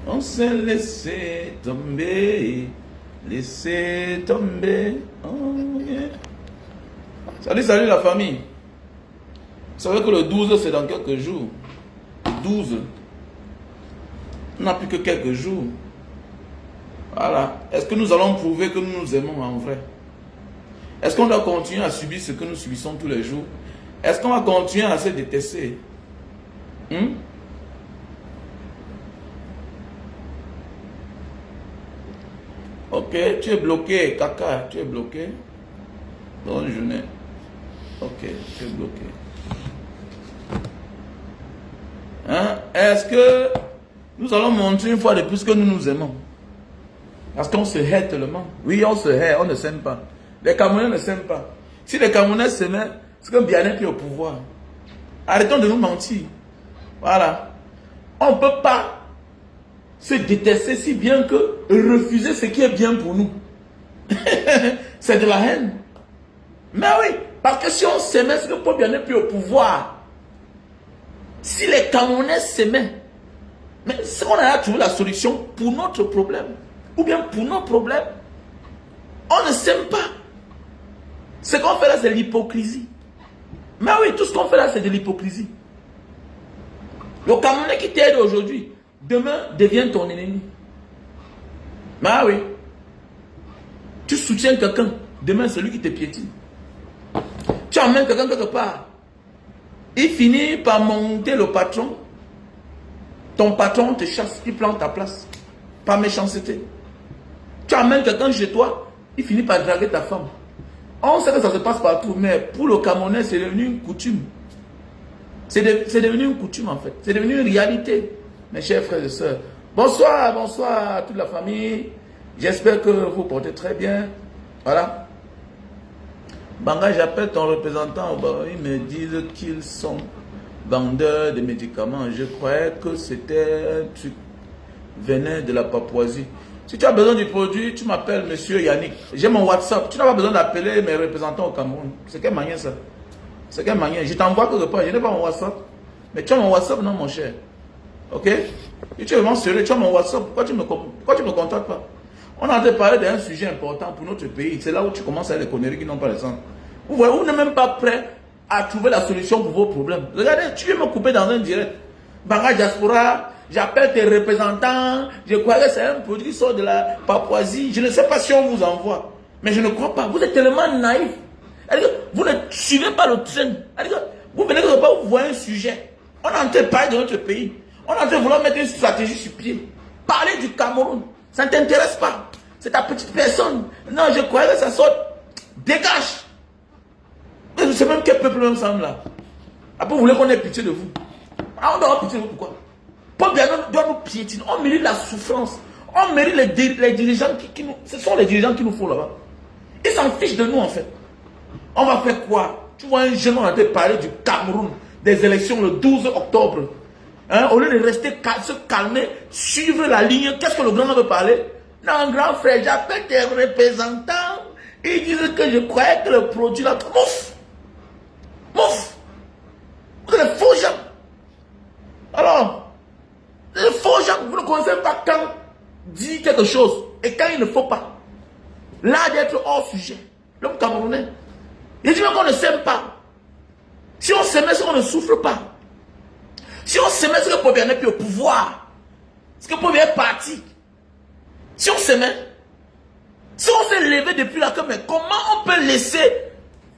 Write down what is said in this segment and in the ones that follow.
On s'est laissé tomber, laissé tomber. Oh, yeah. Salut, salut la famille. Vous savez que le 12 c'est dans quelques jours. 12. On n'a plus que quelques jours. Voilà. Est-ce que nous allons prouver que nous nous aimons en vrai? Est-ce qu'on doit continuer à subir ce que nous subissons tous les jours? Est-ce qu'on va continuer à se détester? Ok, tu es bloqué, caca, tu es bloqué. Bonne journée. Ok, tu es bloqué. Hein? Est-ce que nous allons montrer une fois de plus que nous nous aimons? Parce qu'on se hait tellement. Oui, on se hait, on ne s'aime pas. Les Camerounais ne s'aiment pas. Si les Camerounais s'aimaient, c'est que bien-être est au pouvoir. Arrêtons de nous mentir. Voilà. On ne peut pas se détester si bien que refuser ce qui est bien pour nous. C'est de la haine. Mais oui, parce que si on s'aimait, c'est que pour bien-être plus au pouvoir. Si les Camerounais s'aimaient, mais c'est qu'on a trouvé la solution pour notre problème. Ou bien pour nos problèmes. On ne s'aime pas. Ce qu'on fait là, c'est l'hypocrisie. Mais oui, tout ce qu'on fait là, c'est de l'hypocrisie. Le Camerounais qui t'aide aujourd'hui, demain devient ton ennemi. Mais oui. Tu soutiens quelqu'un, demain c'est lui qui te piétine. Tu emmènes quelqu'un quelque part. Il finit par monter le patron. Ton patron te chasse, il prend ta place. Par méchanceté. Tu amènes quelqu'un chez toi, il finit par draguer ta femme. On sait que ça se passe partout, mais pour le Camerounais, c'est devenu une coutume. C'est devenu une coutume en fait. C'est devenu une réalité, mes chers frères et sœurs. Bonsoir, bonsoir à toute la famille. J'espère que vous portez très bien. Voilà. Banga, j'appelle ton représentant. Ils me disent qu'ils sont vendeurs de médicaments. Je croyais que c'était un truc venait de la Papouasie. Si tu as besoin du produit, tu m'appelles monsieur Yannick. J'ai mon WhatsApp. Tu n'as pas besoin d'appeler mes représentants au Cameroun. C'est quelle manière ça? C'est quelle manière? Je t'envoie quelque part. Je n'ai pas mon WhatsApp. Mais tu as mon WhatsApp, non mon cher? Ok? Et tu es vraiment sérieux. Tu as mon WhatsApp. Pourquoi tu me contactes pas? On a en train de parler d'un sujet important pour notre pays. C'est là où tu commences à les conneries qui n'ont pas de sens. Vous voyez, vous n'êtes même pas prêt à trouver la solution pour vos problèmes. Regardez, tu viens me couper dans un direct. Banga Diaspora, j'appelle tes représentants. Je croyais que c'est un produit qui sort de la Papouasie. Je ne sais pas si on vous envoie. Mais je ne crois pas. Vous êtes tellement naïf. Vous ne suivez pas le train. Vous venez de pas, vous voyez un sujet. On est en train de parler de notre pays. On est en train de vouloir mettre une stratégie sur pied. Parler du Cameroun. Ça ne t'intéresse pas. C'est ta petite personne. Non, je croyais que ça sort. Dégage. Je ne sais même quel peuple nous sommes là. Après, vous voulez qu'on ait pitié de vous. Ah, on doit avoir pitié de vous, pourquoi? Paul Biya doit nous piétiner. On mérite la souffrance. On mérite les dirigeants qui nous... Ce sont les dirigeants qui nous font là-bas. Ils s'en fichent de nous, en fait. On va faire quoi? Tu vois un jeune, on a été parler du Cameroun, des élections le 12 octobre. Hein? Au lieu de rester se calmer, suivre la ligne, qu'est-ce que le grand veut parler? Non, grand frère, j'appelle tes représentants. Ils disent que je croyais que le produit là... Mouf! Mouf! Vous êtes des faux gens. Alors, les faux gens, vous ne connaissez pas quand dit quelque chose et quand il ne faut pas. Là d'être hors sujet. L'homme camerounais. Il dit même qu'on ne s'aime pas. Si on s'aimait, c'est qu'on ne souffre pas. Si on s'aimait, c'est que Paul Biya n'est plus au pouvoir. C'est que Paul Biya est parti. Si on s'aimait, si on s'est levé depuis là, mais comment on peut laisser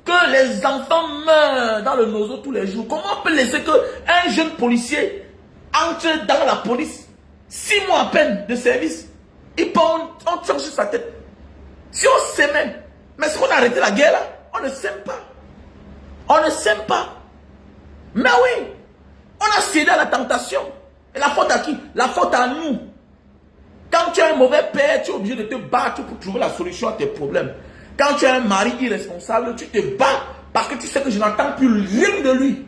que les enfants meurent dans le nozo tous les jours. Comment on peut laisser qu'un jeune policier entre dans la police, 6 mois à peine de service, on tire sur sa tête. Si on s'aimait, mais est-ce qu'on a arrêté la guerre là? On ne s'aime pas. On ne s'aime pas. Mais oui, on a cédé à la tentation. Et la faute à qui? La faute à nous. Quand tu es un mauvais père, tu es obligé de te battre pour trouver la solution à tes problèmes. Quand tu es un mari irresponsable, tu te bats parce que tu sais que je n'entends plus rien de lui.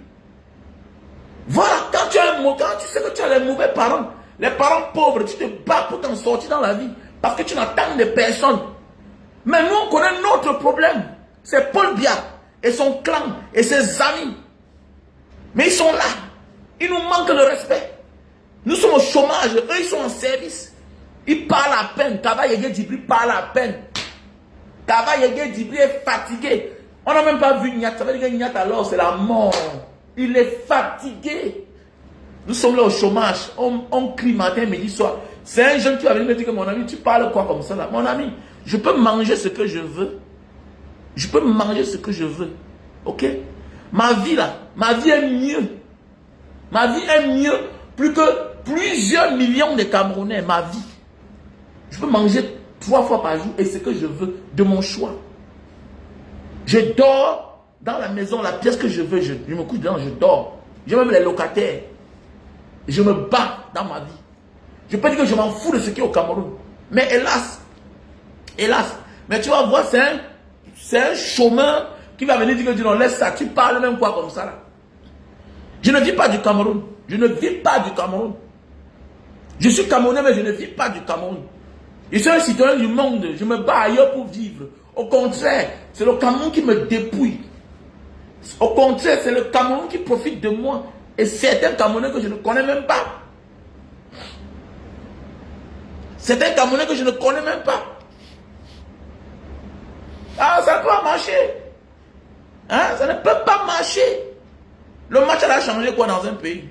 Voilà, quand tu sais que tu as les mauvais parents, les parents pauvres, tu te bats pour t'en sortir dans la vie parce que tu n'entends de personne. Mais nous, on connaît notre problème. C'est Paul Biya et son clan et ses amis. Mais ils sont là. Ils nous manquent de respect. Nous sommes au chômage, eux ils sont en service. Ils parlent à peine. Kaba Yege Dibri parle à peine. Kaba Yege Dibri est fatigué. On n'a même pas vu Nyat. Ça veut dire que Nyat alors c'est la mort. Il est fatigué. Nous sommes là au chômage. On crie matin, midi, soir. C'est un jeune qui va venir me dire que mon ami, tu parles quoi comme ça là? Mon ami, je peux manger ce que je veux. Je peux manger ce que je veux. Ok? Ma vie là, ma vie est mieux. Ma vie est mieux plus que plusieurs millions de Camerounais. Ma vie. Je peux manger 3 fois par jour et ce que je veux de mon choix. Je dors dans la maison, la pièce que je veux. Je me couche dedans, je dors. J'ai même les locataires. Je me bats dans ma vie. Je peux dire que je m'en fous de ce qui est au Cameroun. Mais hélas, mais tu vas voir, c'est un chômeur qui va venir dire que non, laisse ça, tu parles même quoi comme ça là. Je ne vis pas du Cameroun. Je ne vis pas du Cameroun. Je suis Camerounais, mais je ne vis pas du Cameroun. Je suis un citoyen du monde. Je me bats ailleurs pour vivre. Au contraire, c'est le Cameroun qui me dépouille. Au contraire, c'est le Cameroun qui profite de moi. Et certains Camerounais que je ne connais même pas. Certains Camerounais que je ne connais même pas. Ah, ça ne peut pas marcher. Hein? Ça ne peut pas marcher. Le match, elle a changé quoi dans un pays?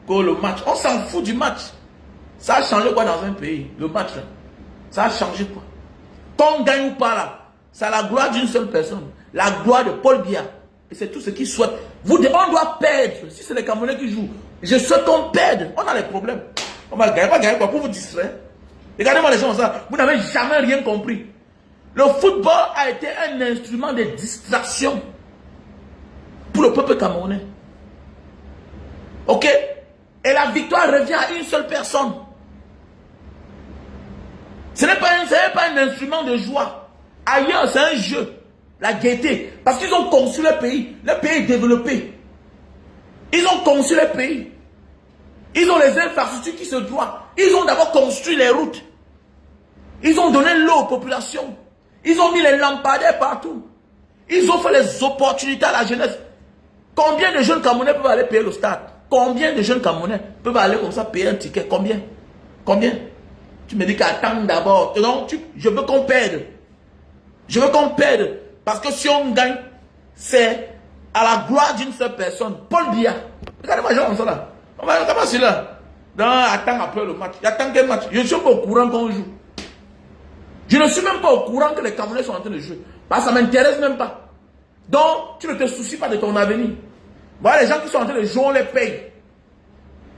Quoi, le match? On s'en fout du match. Ça a changé quoi dans un pays? Le match, là. Ça a changé quoi? Qu'on gagne ou pas là, c'est la gloire d'une seule personne. La gloire de Paul Biya. Et c'est tout ce qu'il souhaite. On doit perdre. Si c'est les Camerounais qui jouent, je souhaite qu'on perde. On a les problèmes. On va gagner, quoi pour vous distraire. Regardez-moi les gens ça. Vous n'avez jamais rien compris. Le football a été un instrument de distraction pour le peuple camerounais. Ok? Et la victoire revient à une seule personne. Ce n'est pas un instrument de joie. Ailleurs, c'est un jeu. La gaieté. Parce qu'ils ont conçu le pays. Le pays est développé. Ils ont conçu le pays. Ils ont les infrastructures qui se doivent. Ils ont d'abord construit les routes. Ils ont donné l'eau aux populations. Ils ont mis les lampadaires partout. Ils ont fait les opportunités à la jeunesse. Combien de jeunes Camerounais peuvent aller payer le stade? Combien de jeunes Camerounais peuvent aller comme ça payer un ticket? Combien? Combien? Tu me dis qu'attends d'abord. Non, je veux qu'on perde. Je veux qu'on perde. Parce que si on gagne, c'est à la gloire d'une seule personne. Paul Biya. Regardez-moi, genre comme ça là. On va comment c'est là? Non, attends après le match. Attends quel match? Je ne suis pas au courant qu'on joue. Je ne suis même pas au courant que les Camerounais sont en train de jouer. Parce que ça ne m'intéresse même pas. Donc, tu ne te soucies pas de ton avenir. Voilà, les gens qui sont en train de jouer, on les paye.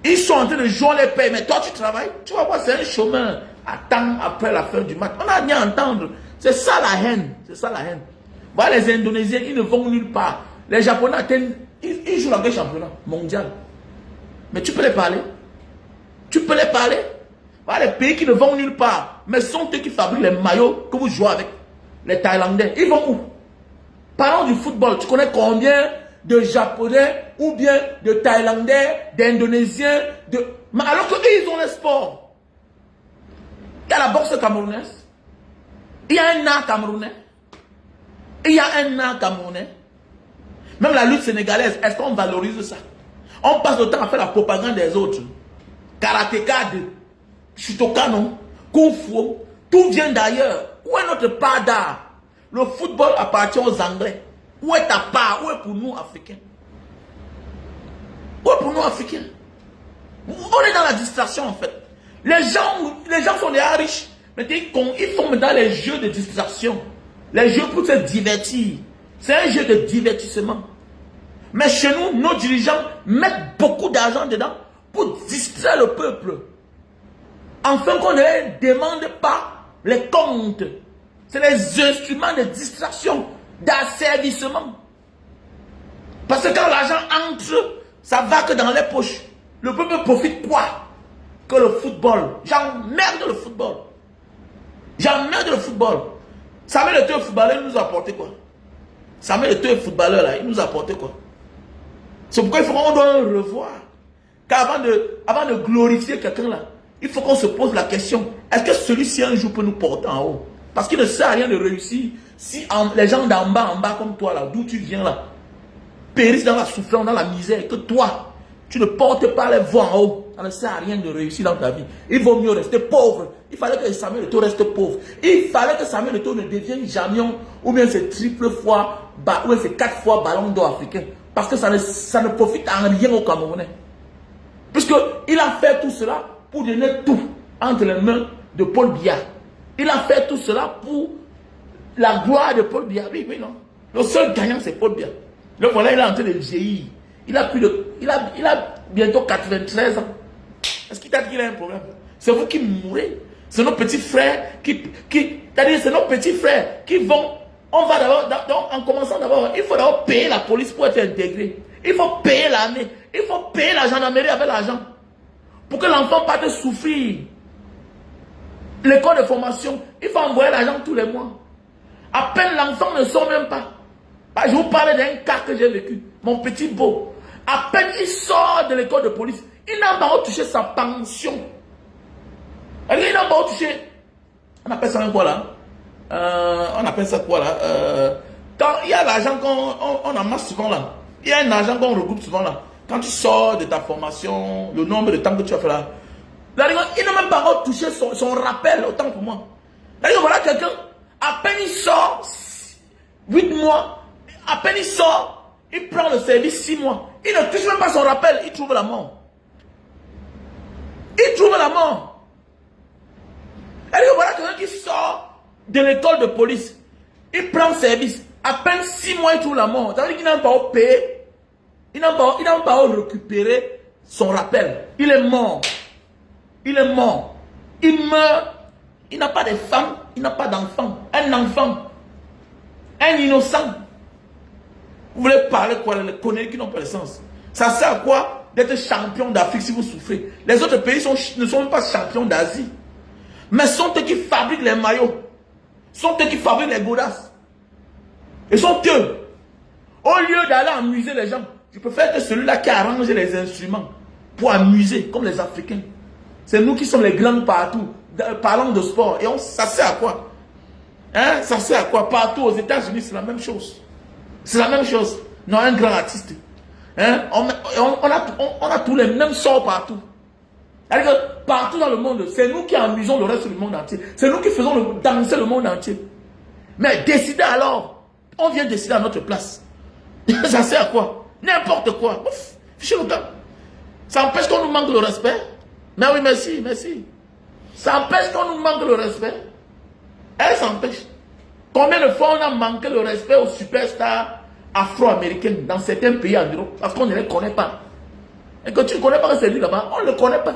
Ils sont en train de jouer, on les paye. Mais toi, tu travailles. Tu vas voir, c'est un chemin. Attends après la fin du match. On n'a rien à entendre. C'est ça la haine. C'est ça la haine. Voilà, les Indonésiens, ils ne vont nulle part. Les Japonais atteignent. Ils jouent dans quel championnat mondial? Mais tu peux les parler. Tu peux les parler. Voilà, les pays qui ne vont nulle part. Mais sont eux qui fabriquent les maillots que vous jouez avec. Les Thaïlandais. Ils vont où? Parlons du football. Tu connais combien de Japonais ou bien de Thaïlandais, d'Indonésiens, Mais alors qu'eux, ils ont les sports. Il y a la boxe camerounaise. Il y a un art camerounais. Il y a un art camerounais. Même la lutte sénégalaise, est-ce qu'on valorise ça? On passe le temps à faire la propagande des autres. Karatéka, Shutokano, Kung Fu, tout vient d'ailleurs. Où est notre part d'art? Le football appartient aux Anglais. Où est ta part? Où est pour nous, Africains? Où est pour nous, Africains? On est dans la distraction, en fait. Les gens sont déjà riches. Mais ils font maintenant les jeux de distraction. Les jeux pour se divertir. C'est un jeu de divertissement. Mais chez nous, nos dirigeants mettent beaucoup d'argent dedans pour distraire le peuple. Enfin qu'on ne leur demande pas les comptes. C'est les instruments de distraction, d'asservissement. Parce que quand l'argent entre, ça va que dans les poches. Le peuple profite quoi? Que le football. J'emmerde le football. J'emmerde le football. Samuel Eto'o, footballeur, il nous a apporté quoi? Samuel Eto'o, footballeur, là, il nous a apporté quoi? C'est pourquoi il faut qu'on doit le revoir. Car avant de glorifier quelqu'un là, il faut qu'on se pose la question, est-ce que celui-ci un jour peut nous porter en haut? Parce qu'il ne sert à rien de réussir si les gens d'en bas comme toi là, d'où tu viens là, périssent dans la souffrance, dans la misère, que toi, tu ne portes pas les voix en haut. Ça ne sert à rien de réussir dans ta vie. Il vaut mieux rester pauvre. Il fallait que Samuel Eto'o reste pauvre. Il fallait que Samuel Eto'o ne devienne jamais, ou bien c'est triple fois, ou bien c'est 4 fois ballon d'or africain. Parce que ça ne profite en rien aux Camerounais. Puisqu'il a fait tout cela pour donner tout entre les mains de Paul Biya. Il a fait tout cela pour la gloire de Paul Biya. Oui, non. Le seul gagnant, c'est Paul Biya. Le voilà, il est en train de vieillir. Il a bientôt 93 ans. Est-ce qu'il t'a dit qu'il a un problème? C'est vous qui mourrez. C'est nos petits frères c'est nos petits frères qui vont. On va d'abord, en commençant d'abord, il faut d'abord payer la police pour être intégré. Il faut payer l'armée. Il faut payer la gendarmerie avec l'argent. Pour que l'enfant parte souffrir. L'école de formation, il faut envoyer l'argent tous les mois. À peine l'enfant ne sort même pas. Je vous parlais d'un cas que j'ai vécu. Mon petit beau. À peine il sort de l'école de police, il n'a pas touché sa pension. Il n'a pas touché. On appelle ça quoi là? On appelle ça quoi là? Quand il y a l'argent qu'on amasse souvent là. Il y a un argent qu'on regroupe souvent là. Quand tu sors de ta formation, le nombre de temps que tu as fait là. Il n'a même pas touché son rappel, autant pour moi. Voilà quelqu'un, à peine il sort, 8 mois, à peine il sort, il prend le service 6 mois. Il ne touche même pas son rappel, il trouve la mort. Il trouve la mort. Voilà quelqu'un qui sort de l'école de police. Il prend le service. À peine 6 mois, il trouve la mort. Ça veut dire qu'il n'a pas payé. Il n'a pas récupéré son rappel. Il est mort. Il est mort. Il meurt. Il n'a pas de femme. Il n'a pas d'enfant. Un enfant. Un innocent. Vous voulez parler quoi? Les conneries qui n'ont pas de sens. Ça sert à quoi d'être champion d'Afrique si vous souffrez? Les autres pays ne sont même pas champions d'Asie. Mais sont eux qui fabriquent les maillots. Sont eux qui fabriquent les godasses. Et sont eux. Au lieu d'aller amuser les gens, je préfère que celui-là qui arrange les instruments pour amuser, comme les Africains. C'est nous qui sommes les grands partout. Parlons de sport. Et ça sert à quoi? Hein? Ça sert à quoi? Partout aux États-Unis, c'est la même chose. C'est la même chose. Non, un grand artiste. Hein? On a tous les mêmes sorts partout. C'est-à-dire que partout dans le monde, c'est nous qui amusons le reste du monde entier. C'est nous qui faisons danser le monde entier. Mais décider alors, on vient décider à notre place. Ça sert à quoi? N'importe quoi. Ouf, fichez le temps. Ça empêche qu'on nous manque le respect. Mais oui, merci, merci. Ça empêche qu'on nous manque le respect. Elle s'empêche. Combien de fois on a manqué le respect aux superstars afro-américains dans certains pays en Europe parce qu'on ne les connaît pas. Et que tu ne connais pas celui là-bas, on ne le connaît pas.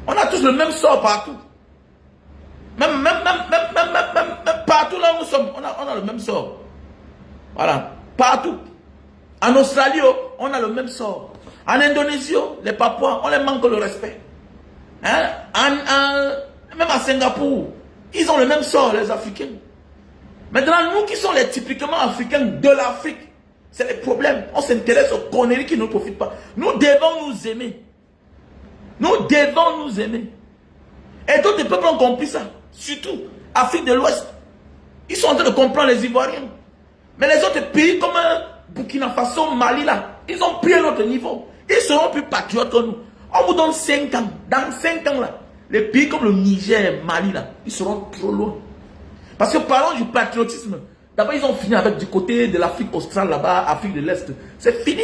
On a tous le même sort partout. Même partout là où nous sommes, on a le même sort. Voilà. Partout. En Australie, on a le même sort. En Indonésie, les Papouas, on les manque le respect. Hein? Même à Singapour, ils ont le même sort, les Africains. Maintenant, nous qui sommes les typiquement africains de l'Afrique, c'est les problèmes. On s'intéresse aux conneries qui ne nous profitent pas. Nous devons nous aimer. Nous devons nous aimer. Et d'autres peuples ont compris ça. Surtout Afrique de l'Ouest. Ils sont en train de comprendre les Ivoiriens. Mais les autres pays comme Burkina Faso, Mali, là, ils ont pris un autre niveau. Ils seront plus patriotes que nous. On vous donne 5 ans. Dans 5 ans, là, les pays comme le Niger, Mali, là, ils seront trop loin. Parce que parlons du patriotisme. D'abord, ils ont fini avec du côté de l'Afrique australe, là-bas, Afrique de l'Est. C'est fini.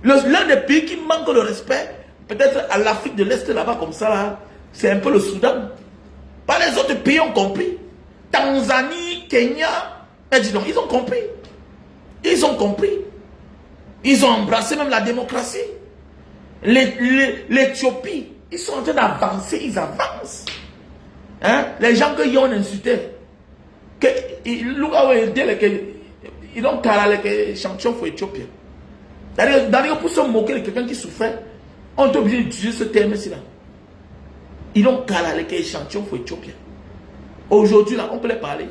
L'un des pays qui manque le respect, peut-être à l'Afrique de l'Est, là-bas, comme ça, là, c'est un peu le Soudan. Pas les autres pays ont compris. Tanzanie, Kenya, dis donc, ils ont compris. Ils ont compris. Ils ont embrassé même la démocratie. L'Éthiopie, ils sont en train d'avancer, ils avancent. Hein? Les gens que ont insulté, ils ont carré les champions pour l'Éthiopie. D'ailleurs, pour se moquer de quelqu'un qui souffrait, on est obligé d'utiliser ce terme-ci là. Ils ont carré les champions pour l'Éthiopie. Aujourd'hui, là, on peut les parler.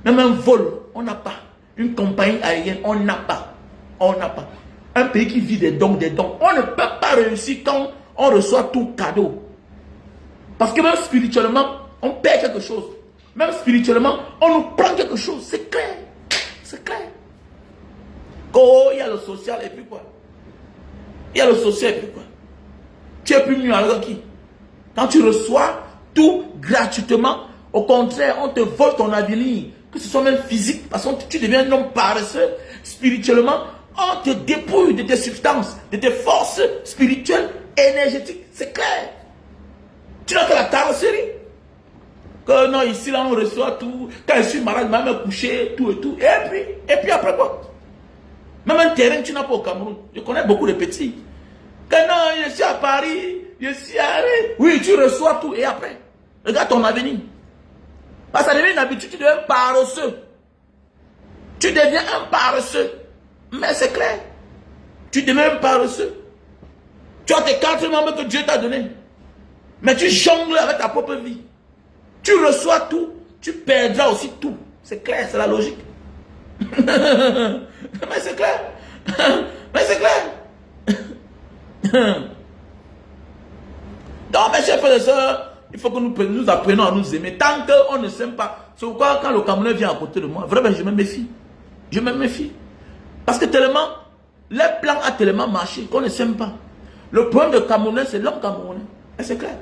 Même un vol, on n'a pas. Une compagnie aérienne, on n'a pas. On n'a pas. Un pays qui vit des dons, des dons. On ne peut pas réussir quand on reçoit tout cadeau. Parce que même spirituellement, on perd quelque chose. Même spirituellement, on nous prend quelque chose. C'est clair. C'est clair. Oh, il y a le social et puis quoi? Il y a le social et puis quoi? Tu es plus mieux alors qui? Quand tu reçois tout gratuitement, au contraire, on te vole ton avenir. Que ce soit même physique, parce que tu deviens un homme paresseux. Spirituellement, on te dépouille de tes substances, de tes forces spirituelles, énergétiques. C'est clair. Tu n'as que la carrosserie. Que non, ici, là, on reçoit tout. Quand je suis malade, je vais me coucher, tout et tout. Et puis après quoi? Même un terrain, tu n'as pas au Cameroun. Je connais beaucoup de petits. Que non, je suis à Paris, je suis à... Oui, tu reçois tout. Et après, regarde ton avenir. Parce que ça devient une habitude, tu deviens paresseux. Tu deviens un paresseux. Mais c'est clair. Tu deviens un paresseux. Tu as tes 4 membres que Dieu t'a donnés. Mais tu jongles avec ta propre vie. Tu reçois tout, tu perdras aussi tout. C'est clair, c'est la logique. Mais c'est clair. Mais c'est clair. Donc, mes chers frères et sœurs, il faut que nous apprenions à nous aimer. Tant qu'on ne s'aime pas, c'est pourquoi quand le Camerounais vient à côté de moi, vraiment, je me méfie. Je me méfie. Parce que tellement, les plans ont tellement marché qu'on ne s'aime pas. Le problème de Camerounais, c'est l'homme camerounais. Et c'est clair.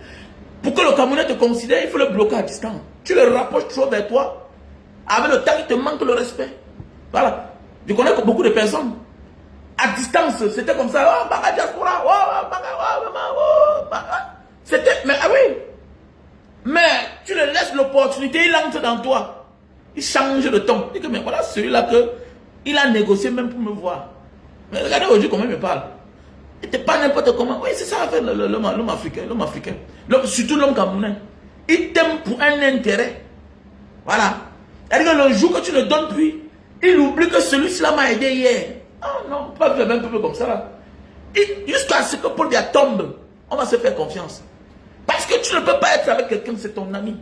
Pour que le Camerounais te considère, il faut le bloquer à distance. Tu le rapproches trop vers toi. Avec le temps, il te manque le respect. Voilà. Je connais beaucoup de personnes. À distance, c'était comme ça. Oh, baga diaspora. Oh, baga, oh, baga. C'était, mais ah oui. Mais tu le laisses l'opportunité, il entre dans toi. Il change de ton. Il dit que, mais voilà, celui-là que il a négocié même pour me voir. Mais regardez aujourd'hui comment il me parle. Il n'était pas n'importe comment. Oui, c'est ça avec l'homme africain. L'homme africain. Surtout l'homme camerounais. Il t'aime pour un intérêt. Voilà. C'est-à-dire que le jour que tu le donnes, puis, il oublie que celui-là m'a aidé hier. Oh non, pas faire un peu comme ça là. Jusqu'à ce que Paul Biya tombe, on va se faire confiance. Parce que tu ne peux pas être avec quelqu'un, c'est ton ami.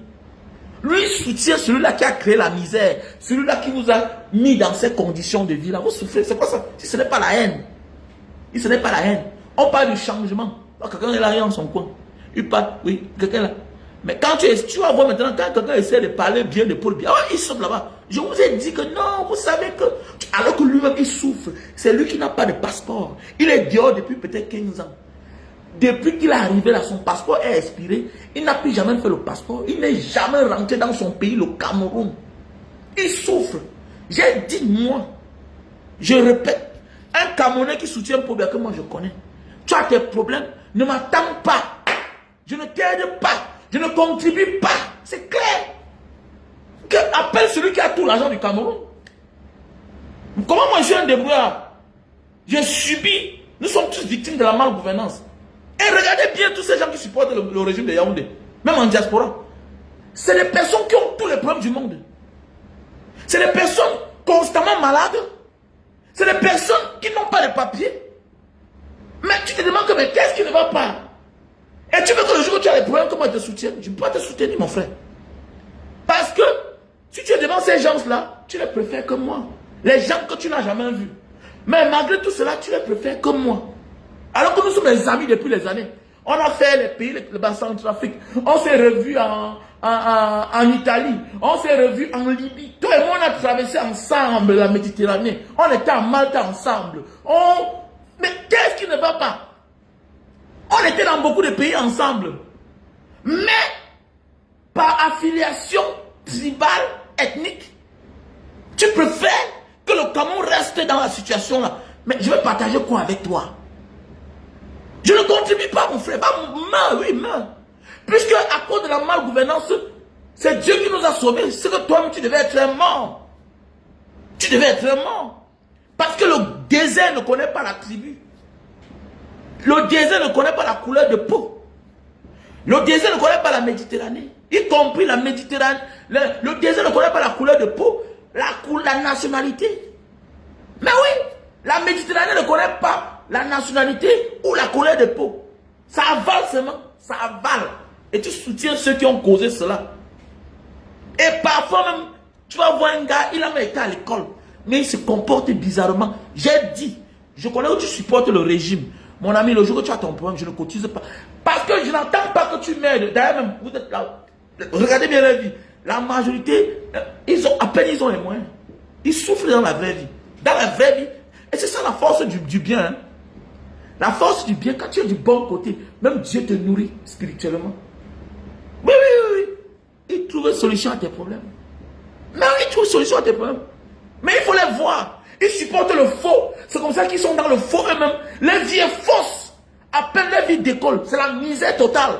Lui soutient celui-là qui a créé la misère, celui-là qui vous a mis dans ces conditions de vie là. Vous souffrez, c'est quoi ça? Si ce n'est pas la haine. Si ce n'est pas la haine. On parle du changement. Quelqu'un est là dans son coin. Il parle, oui, quelqu'un là. Mais quand tu vas voir maintenant, quand quelqu'un essaie de parler bien de Paul Biya, oh, il saute là-bas. Je vous ai dit que non, vous savez que... Alors que lui-même, il souffre. C'est lui qui n'a pas de passeport. Il est dehors depuis peut-être 15 ans. Depuis qu'il est arrivé là, son passeport est expiré. Il n'a plus jamais fait le passeport. Il n'est jamais rentré dans son pays, le Cameroun. Il souffre. J'ai dit, moi, je répète, un Camerounais qui soutient Paul Biya que moi je connais. Tu as tes problèmes, ne m'attends pas. Je ne t'aide pas. Je ne contribue pas. C'est clair. Appelle celui qui a tout l'argent du Cameroun. Comment moi je suis un débrouillard? J'ai subi. Nous sommes tous victimes de la malgouvernance. Et regardez bien tous ces gens qui supportent le régime de Yaoundé. Même en diaspora. C'est les personnes qui ont tous les problèmes du monde. C'est les personnes constamment malades. C'est les personnes qui n'ont pas de papiers. Mais tu te demandes que, mais qu'est-ce qui ne va pas? Et tu veux que le jour où tu as des problèmes, comment je te soutienne? Je ne peux pas te soutenir, mon frère. Parce que, si tu es devant ces gens-là, tu les préfères comme moi. Les gens que tu n'as jamais vus. Mais malgré tout cela, tu les préfères comme moi. Alors que nous sommes des amis depuis les années. On a fait les pays, le bassin centrafrique. On s'est revus en Italie. On s'est revus en Libye. Toi et moi, on a traversé ensemble la Méditerranée. On était en Malte ensemble. Mais qu'est-ce qui ne va pas? On était dans beaucoup de pays ensemble. Mais, par affiliation tribale, ethnique, tu préfères que le Cameroun reste dans la situation là. Mais je vais partager quoi avec toi? Je ne contribue pas, mon frère. Meurs, oui, meurs. Puisque à cause de la malgouvernance, C'est Dieu qui nous a sauvés. C'est que toi-même, tu devais être mort. Tu devais être mort. Parce que le désert ne connaît pas la tribu. Le désert ne connaît pas la couleur de peau. Le désert ne connaît pas la Méditerranée. Y compris la Méditerranée. Le désert ne connaît pas la couleur de peau. La nationalité. Mais oui, la Méditerranée ne connaît pas la nationalité ou la couleur de peau. Ça avale seulement. Ça avale. Et tu soutiens ceux qui ont causé cela. Et parfois même, tu vas voir un gars, il a même été à l'école. Mais il se comporte bizarrement. J'ai dit, je connais où tu supportes le régime. Mon ami, le jour où tu as ton problème, je ne cotise pas. Parce que je n'entends pas que tu m'aides. D'ailleurs même, vous êtes là. Regardez bien la vie. La majorité, à peine ils ont les moyens. Ils souffrent dans la vraie vie. Dans la vraie vie. Et c'est ça la force du bien. Hein. La force du bien, quand tu es du bon côté, même Dieu te nourrit spirituellement. Oui, oui, oui, oui. Il trouve une solution à tes problèmes. Mais il trouve une solution à tes problèmes. Mais il faut les voir. Ils supportent le faux. C'est comme ça qu'ils sont dans le faux eux-mêmes. Leur vie est fausse. À peine leur vie décolle. C'est la misère totale.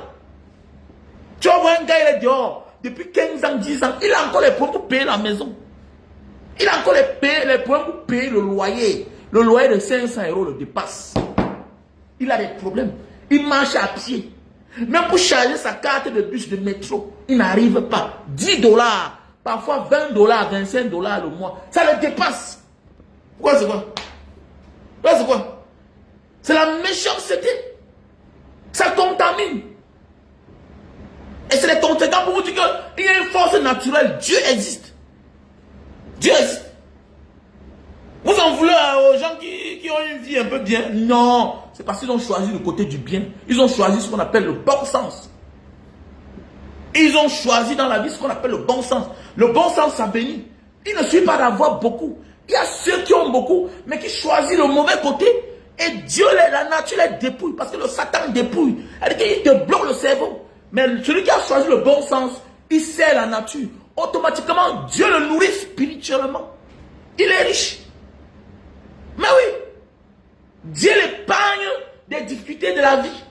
Tu vas voir un gars, il est dehors. Depuis 15 ans, 10 ans. Il a encore les points pour payer la maison. Il a encore les points pour payer le loyer. Le loyer de 500 € le dépasse. Il a des problèmes. Il marche à pied. Même pour charger sa carte de bus de métro, il n'arrive pas. 10 $, parfois 20 $, 25 $ le mois. Ça le dépasse. Pourquoi c'est quoi? Pourquoi c'est quoi? C'est la méchanceté. Ça contamine. Et c'est les conséquences pour vous dire qu'il y a une force naturelle. Dieu existe. Dieu existe. Vous en voulez aux gens qui ont une vie un peu bien? Non. C'est parce qu'ils ont choisi le côté du bien. Ils ont choisi ce qu'on appelle le bon sens. Ils ont choisi dans la vie ce qu'on appelle le bon sens. Le bon sens, ça bénit. Il ne suffit pas d'avoir beaucoup. Il y a ceux qui ont beaucoup, mais qui choisissent le mauvais côté. Et Dieu, la nature les dépouille. Parce que le Satan dépouille. Il te bloque le cerveau. Mais celui qui a choisi le bon sens, il sait la nature. Automatiquement, Dieu le nourrit spirituellement. Il est riche. Mais oui, Dieu l'épargne des difficultés de la vie.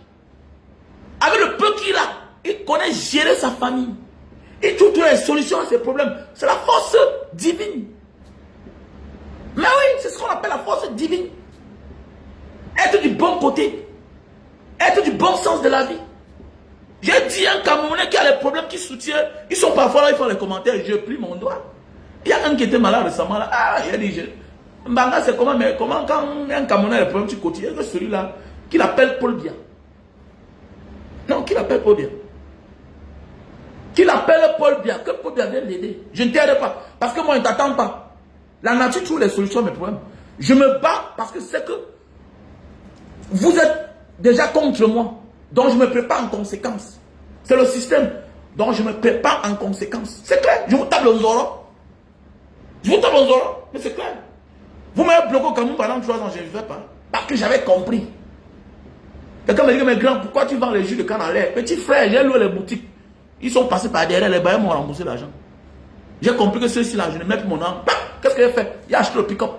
Avec le peu qu'il a, il connaît gérer sa famille. Il trouve toutes les solutions à ses problèmes. C'est la force divine. Mais oui, c'est ce qu'on appelle la force divine. Être du bon côté. Être du bon sens de la vie. J'ai dit un Camerounais qui a les problèmes, qui soutient. Ils sont parfois là, ils font les commentaires. Je plie mon doigt. Il y a un qui était malade récemment là. Ah, il a dit, Mbanga, c'est comment, mais comment quand un Camerounais a les problèmes, tu continues que celui-là, qu'il appelle Paul Biya. Non, qu'il appelle Paul Biya. Qu'il appelle Paul Biya, que Paul Biya vienne l'aider. Je ne t'aide pas, parce que moi, je ne t'attends pas. La nature trouve les solutions à mes problèmes. Je me bats parce que c'est que vous êtes déjà contre moi. Donc je me prépare en conséquence. C'est le système. Donc je me prépare en conséquence. C'est clair. Je vous tape le zoro. Je vous tape le zoro. Mais c'est clair. Vous m'avez bloqué au Cameroun pendant 3 ans. Je ne vivais pas. Parce que j'avais compris. Quelqu'un me dit, mais grand, pourquoi tu vends les jus de canne à l'air? Petit frère, j'ai loué les boutiques. Ils sont passés par derrière. Les bailleurs m'ont remboursé l'argent. J'ai compris que ceux-ci là, je ne mets plus mon nom. Qu'est-ce que j'ai fait? J'ai acheté le pick-up.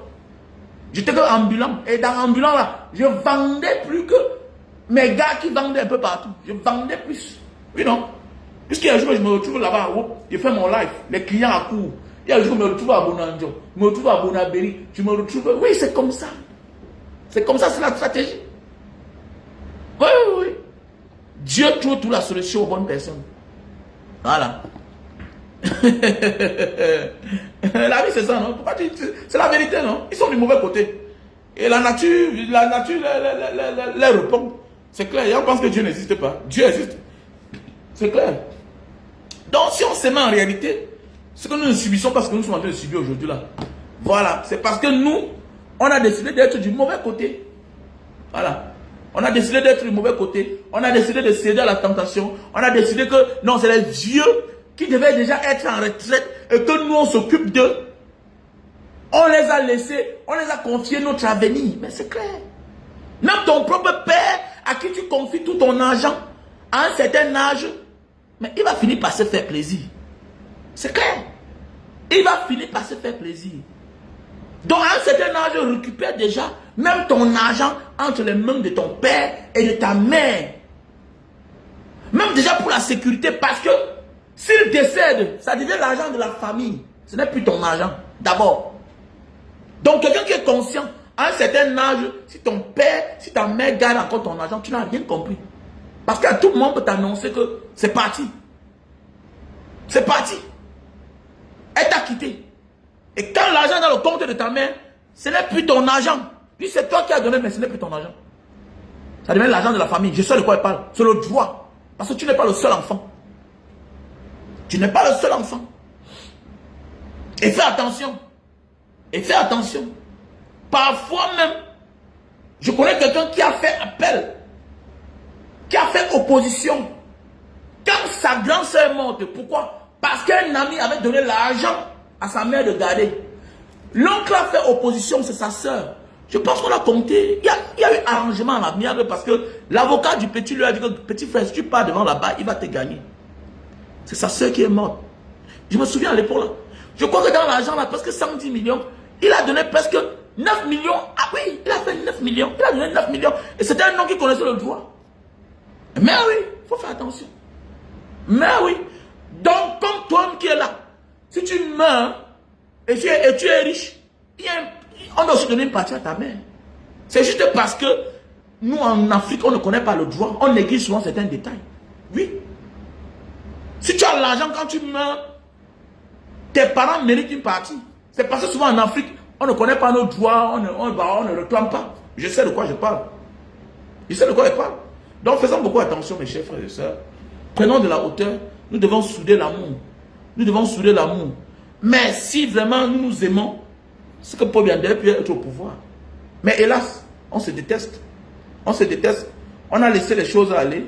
J'étais que ambulant. Et dans l'ambulant là, je vendais plus que mes gars qui vendaient un peu partout. Je vendais plus. Oui, non? Puisqu'il y a un jour, je me retrouve là-bas. Je fais mon live. Les clients accourent. Il y a un jour, je me retrouve à Bonanjo. Je me retrouve à Bonabéry. Je me retrouve. Oui, c'est comme ça. C'est comme ça, c'est la stratégie. Oui, oui, oui. Dieu trouve toute la solution aux bonnes personnes. Voilà. La vie, c'est ça, non? C'est la vérité, non? Ils sont du mauvais côté. Et la nature les répond. C'est clair. Et on pense que Dieu n'existe pas. Dieu existe. C'est clair. Donc, si on s'aime en réalité, ce que nous ne subissons pas, ce que nous sommes en train de subir aujourd'hui là. Voilà. C'est parce que nous, on a décidé d'être du mauvais côté. Voilà. On a décidé d'être du mauvais côté. On a décidé de céder à la tentation. On a décidé que non, c'est les vieux qui devaient déjà être en retraite et que nous, on s'occupe d'eux. On les a laissés, on les a confiés notre avenir. Mais c'est clair. Même ton propre père, à qui tu confies tout ton argent, à un certain âge, mais il va finir par se faire plaisir. C'est clair. Il va finir par se faire plaisir. Donc à un certain âge, récupère déjà même ton argent entre les mains de ton père et de ta mère. Même déjà pour la sécurité, parce que S'il décède, ça devient l'argent de la famille. Ce n'est plus ton argent, d'abord. Donc, quelqu'un qui est conscient, à un certain âge, si ton père, si ta mère gagne encore ton argent, tu n'as rien compris. Parce qu'à tout moment, on peut t'annoncer que c'est parti. C'est parti. Elle t'a quitté. Et quand l'argent est dans le compte de ta mère, ce n'est plus ton argent. Puis c'est toi qui as donné, mais ce n'est plus ton argent. Ça devient l'argent de la famille. Je sais de quoi elle parle. C'est le droit. Parce que tu n'es pas le seul enfant. Tu n'es pas le seul enfant. Et fais attention. Et fais attention. Parfois même, je connais quelqu'un qui a fait appel. Qui a fait opposition. Quand sa grande sœur est morte, pourquoi? Parce qu'un ami avait donné l'argent à sa mère de garder. L'oncle a fait opposition, c'est sa sœur. Je pense qu'on a compté. Il y a eu arrangement à l'amiable parce que l'avocat du petit lui a dit que petit frère, si tu pars devant là-bas, il va te gagner. C'est sa sœur qui est morte. Je me souviens à l'époque là. Je crois que dans l'argent là, presque 110 millions, il a donné presque 9 millions. Ah oui, il a fait 9 millions. Il a donné 9 millions. Et c'était un homme qui connaissait le droit. Mais oui, il faut faire attention. Mais oui. Donc, comme toi qui es là, si tu meurs et tu es riche, on doit aussi donner une partie à ta mère. C'est juste parce que nous, en Afrique, on ne connaît pas le droit. On néglige souvent certains détails. Oui. Si tu as l'argent quand tu meurs, tes parents méritent une partie. C'est parce que souvent en Afrique, on ne connaît pas nos droits, on ne réclame pas. Je sais de quoi je parle. Je sais de quoi je parle. Donc faisons beaucoup attention, mes chers frères et sœurs. Prenons de la hauteur. Nous devons souder l'amour. Nous devons souder l'amour. Mais si vraiment nous nous aimons, c'est que Paul Biya peut être au pouvoir. Mais hélas, on se déteste. On se déteste. On a laissé les choses aller.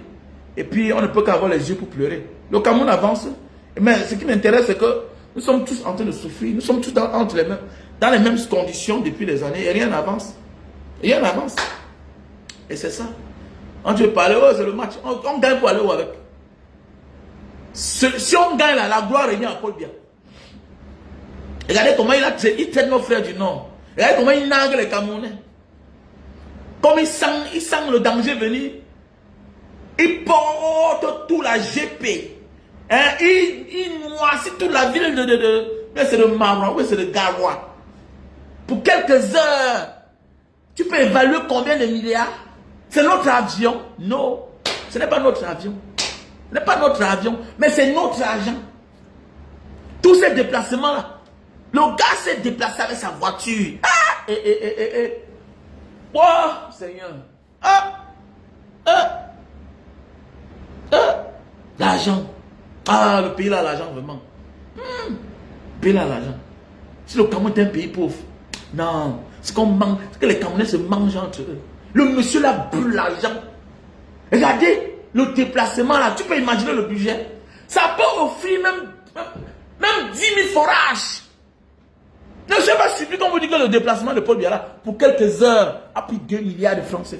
Et puis on ne peut qu'avoir les yeux pour pleurer. Le Cameroun avance. Mais ce qui m'intéresse, c'est que nous sommes tous en train de souffrir. Nous sommes tous dans les mêmes conditions depuis des années. Et rien n'avance. Rien n'avance. Et c'est ça. Quand tu veux parler, oh, c'est le match. On gagne pour aller où avec? Si on gagne là, la gloire revient à Paul Biya. Regardez comment il traite nos frères du Nord. Regardez comment il nargue les Camerounais. Comme il sent le danger venir. Il porte tout la GP. Hein? Il noircit toute la ville mais c'est de Marois, oui, c'est de Garoua. Pour quelques heures, tu peux évaluer combien de milliards? C'est notre avion? Non, ce n'est pas notre avion. Ce n'est pas notre avion, mais c'est notre argent. Tous ces déplacements-là. Le gars s'est déplacé avec sa voiture. Ah! Oh, Seigneur. L'argent. Ah, le pays là, l'argent, vraiment. Le pays là, l'argent. Si le Cameroun est un pays pauvre. Non. C'est qu'on mange. C'est que les Camerounais se mangent entre eux. Le monsieur là brûle l'argent. Regardez le déplacement là. Tu peux imaginer le budget. Ça peut offrir même 10 000 forages. Ne sais pas si quand vous dites que le déplacement de Paul Biya là, pour quelques heures, a pris 2 milliards de francs CFA.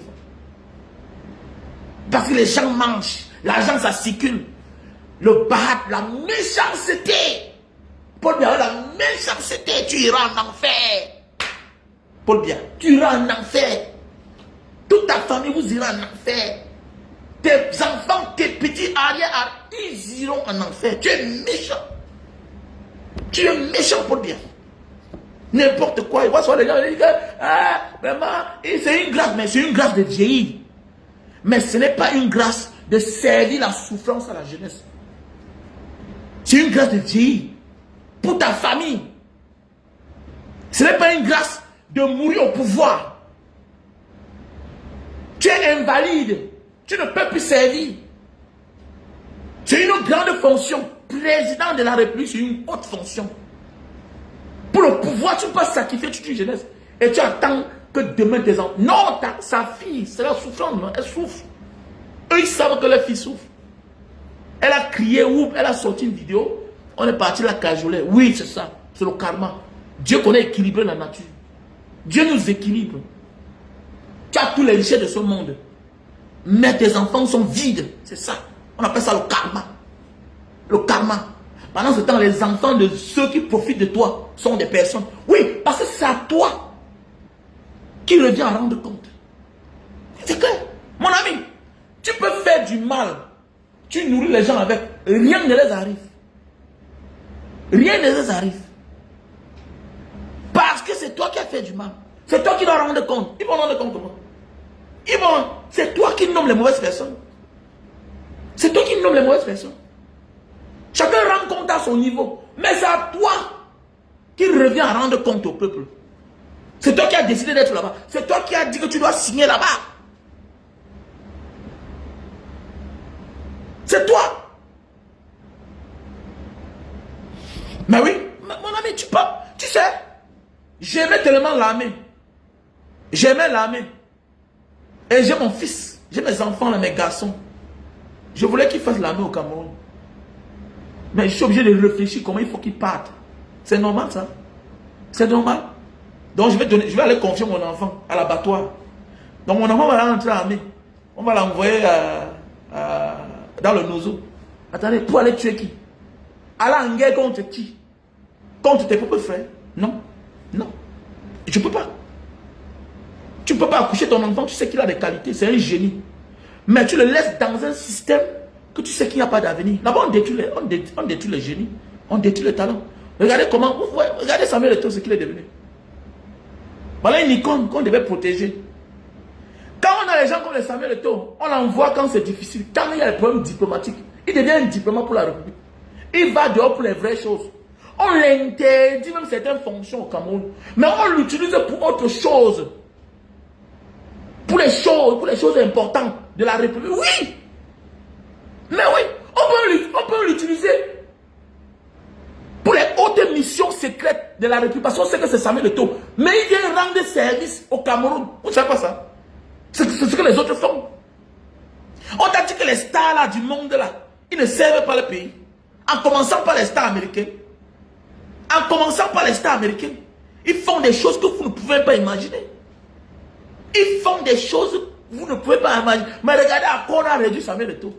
Parce que les gens mangent. L'argent, ça circule. Le bahat, la méchanceté. Paul Biya, la méchanceté. Tu iras en enfer. Paul Biya, tu iras en enfer. Toute ta famille, vous irez en enfer. Tes enfants, tes petits arrière, ils iront en enfer. Tu es méchant. Tu es méchant, Paul Biya. N'importe quoi. Il voit soit les gens disent que, ah, vraiment, c'est une grâce, mais c'est une grâce de vieillir. Mais ce n'est pas une grâce de servir la souffrance à la jeunesse. C'est une grâce de vieillir pour ta famille. Ce n'est pas une grâce de mourir au pouvoir. Tu es invalide. Tu ne peux plus servir. C'est une grande fonction. Président de la République, c'est une haute fonction. Pour le pouvoir, tu peux pas sacrifier toute une jeunesse. Et tu attends que demain tes enfants... Non, sa fille, c'est la souffrance. Elle souffre. Eux, ils savent que leur fille souffre. Elle a crié, ou elle a sorti une vidéo. On est parti la cajoler. Oui, c'est ça. C'est le karma. Dieu connaît équilibrer la nature. Dieu nous équilibre. Tu as tous les richesses de ce monde. Mais tes enfants sont vides. C'est ça. On appelle ça le karma. Le karma. Pendant ce temps, les enfants de ceux qui profitent de toi sont des personnes. Oui, parce que c'est à toi qui revient à rendre compte. C'est clair. Mon ami, tu peux faire du mal. Tu nourris les gens avec. Rien ne les arrive. Rien ne les arrive. Parce que c'est toi qui as fait du mal. C'est toi qui dois rendre compte. Ils vont rendre compte comment? C'est toi qui nommes les mauvaises personnes. C'est toi qui nommes les mauvaises personnes. Chacun rend compte à son niveau. Mais c'est à toi qui revient à rendre compte au peuple. C'est toi qui as décidé d'être là-bas. C'est toi qui as dit que tu dois signer là-bas. C'est toi. Mais oui, mon ami, tu sais, j'aimais tellement l'armée. J'aimais l'armée. Et j'ai mon fils, j'ai mes enfants, là, mes garçons. Je voulais qu'ils fassent l'armée au Cameroun. Mais je suis obligé de réfléchir comment il faut qu'ils partent. C'est normal ça. C'est normal. Donc je vais aller confier mon enfant à l'abattoir. Donc mon enfant va rentrer à l'armée. On va l'envoyer dans le Nozo. Attendez, pour aller tuer qui? Aller en guerre contre qui? Contre tes propres frères? Non. Non. Tu ne peux pas. Tu ne peux pas accoucher ton enfant, tu sais qu'il a des qualités, c'est un génie. Mais tu le laisses dans un système que tu sais qu'il n'y a pas d'avenir. Là-bas, on détruit les génies, on détruit le talent. Regardez comment, regardez Samuel Eto'o, ce qu'il est devenu. Voilà une icône qu'on devait protéger. Quand on a les gens comme les Samuel Eto'o, on l'envoie quand c'est difficile, quand il y a des problèmes diplomatiques. Il devient un diplomate pour la République. Il va dehors pour les vraies choses. On l'interdit même certaines fonctions au Cameroun. Mais on l'utilise pour autre chose. Pour les choses importantes de la République. Oui! Mais oui, on peut l'utiliser pour les hautes missions secrètes de la République. Parce qu'on sait que c'est Samuel Eto'o. Mais il vient rendre service au Cameroun. Vous ne savez pas ça? C'est ce que les autres font. On t'a dit que les stars là, du monde là, ils ne servent pas le pays. En commençant par les stars américains. En commençant par les stars américains. Ils font des choses que vous ne pouvez pas imaginer. Ils font des choses que vous ne pouvez pas imaginer. Mais regardez à quoi on a réduit Samuel Eto'o.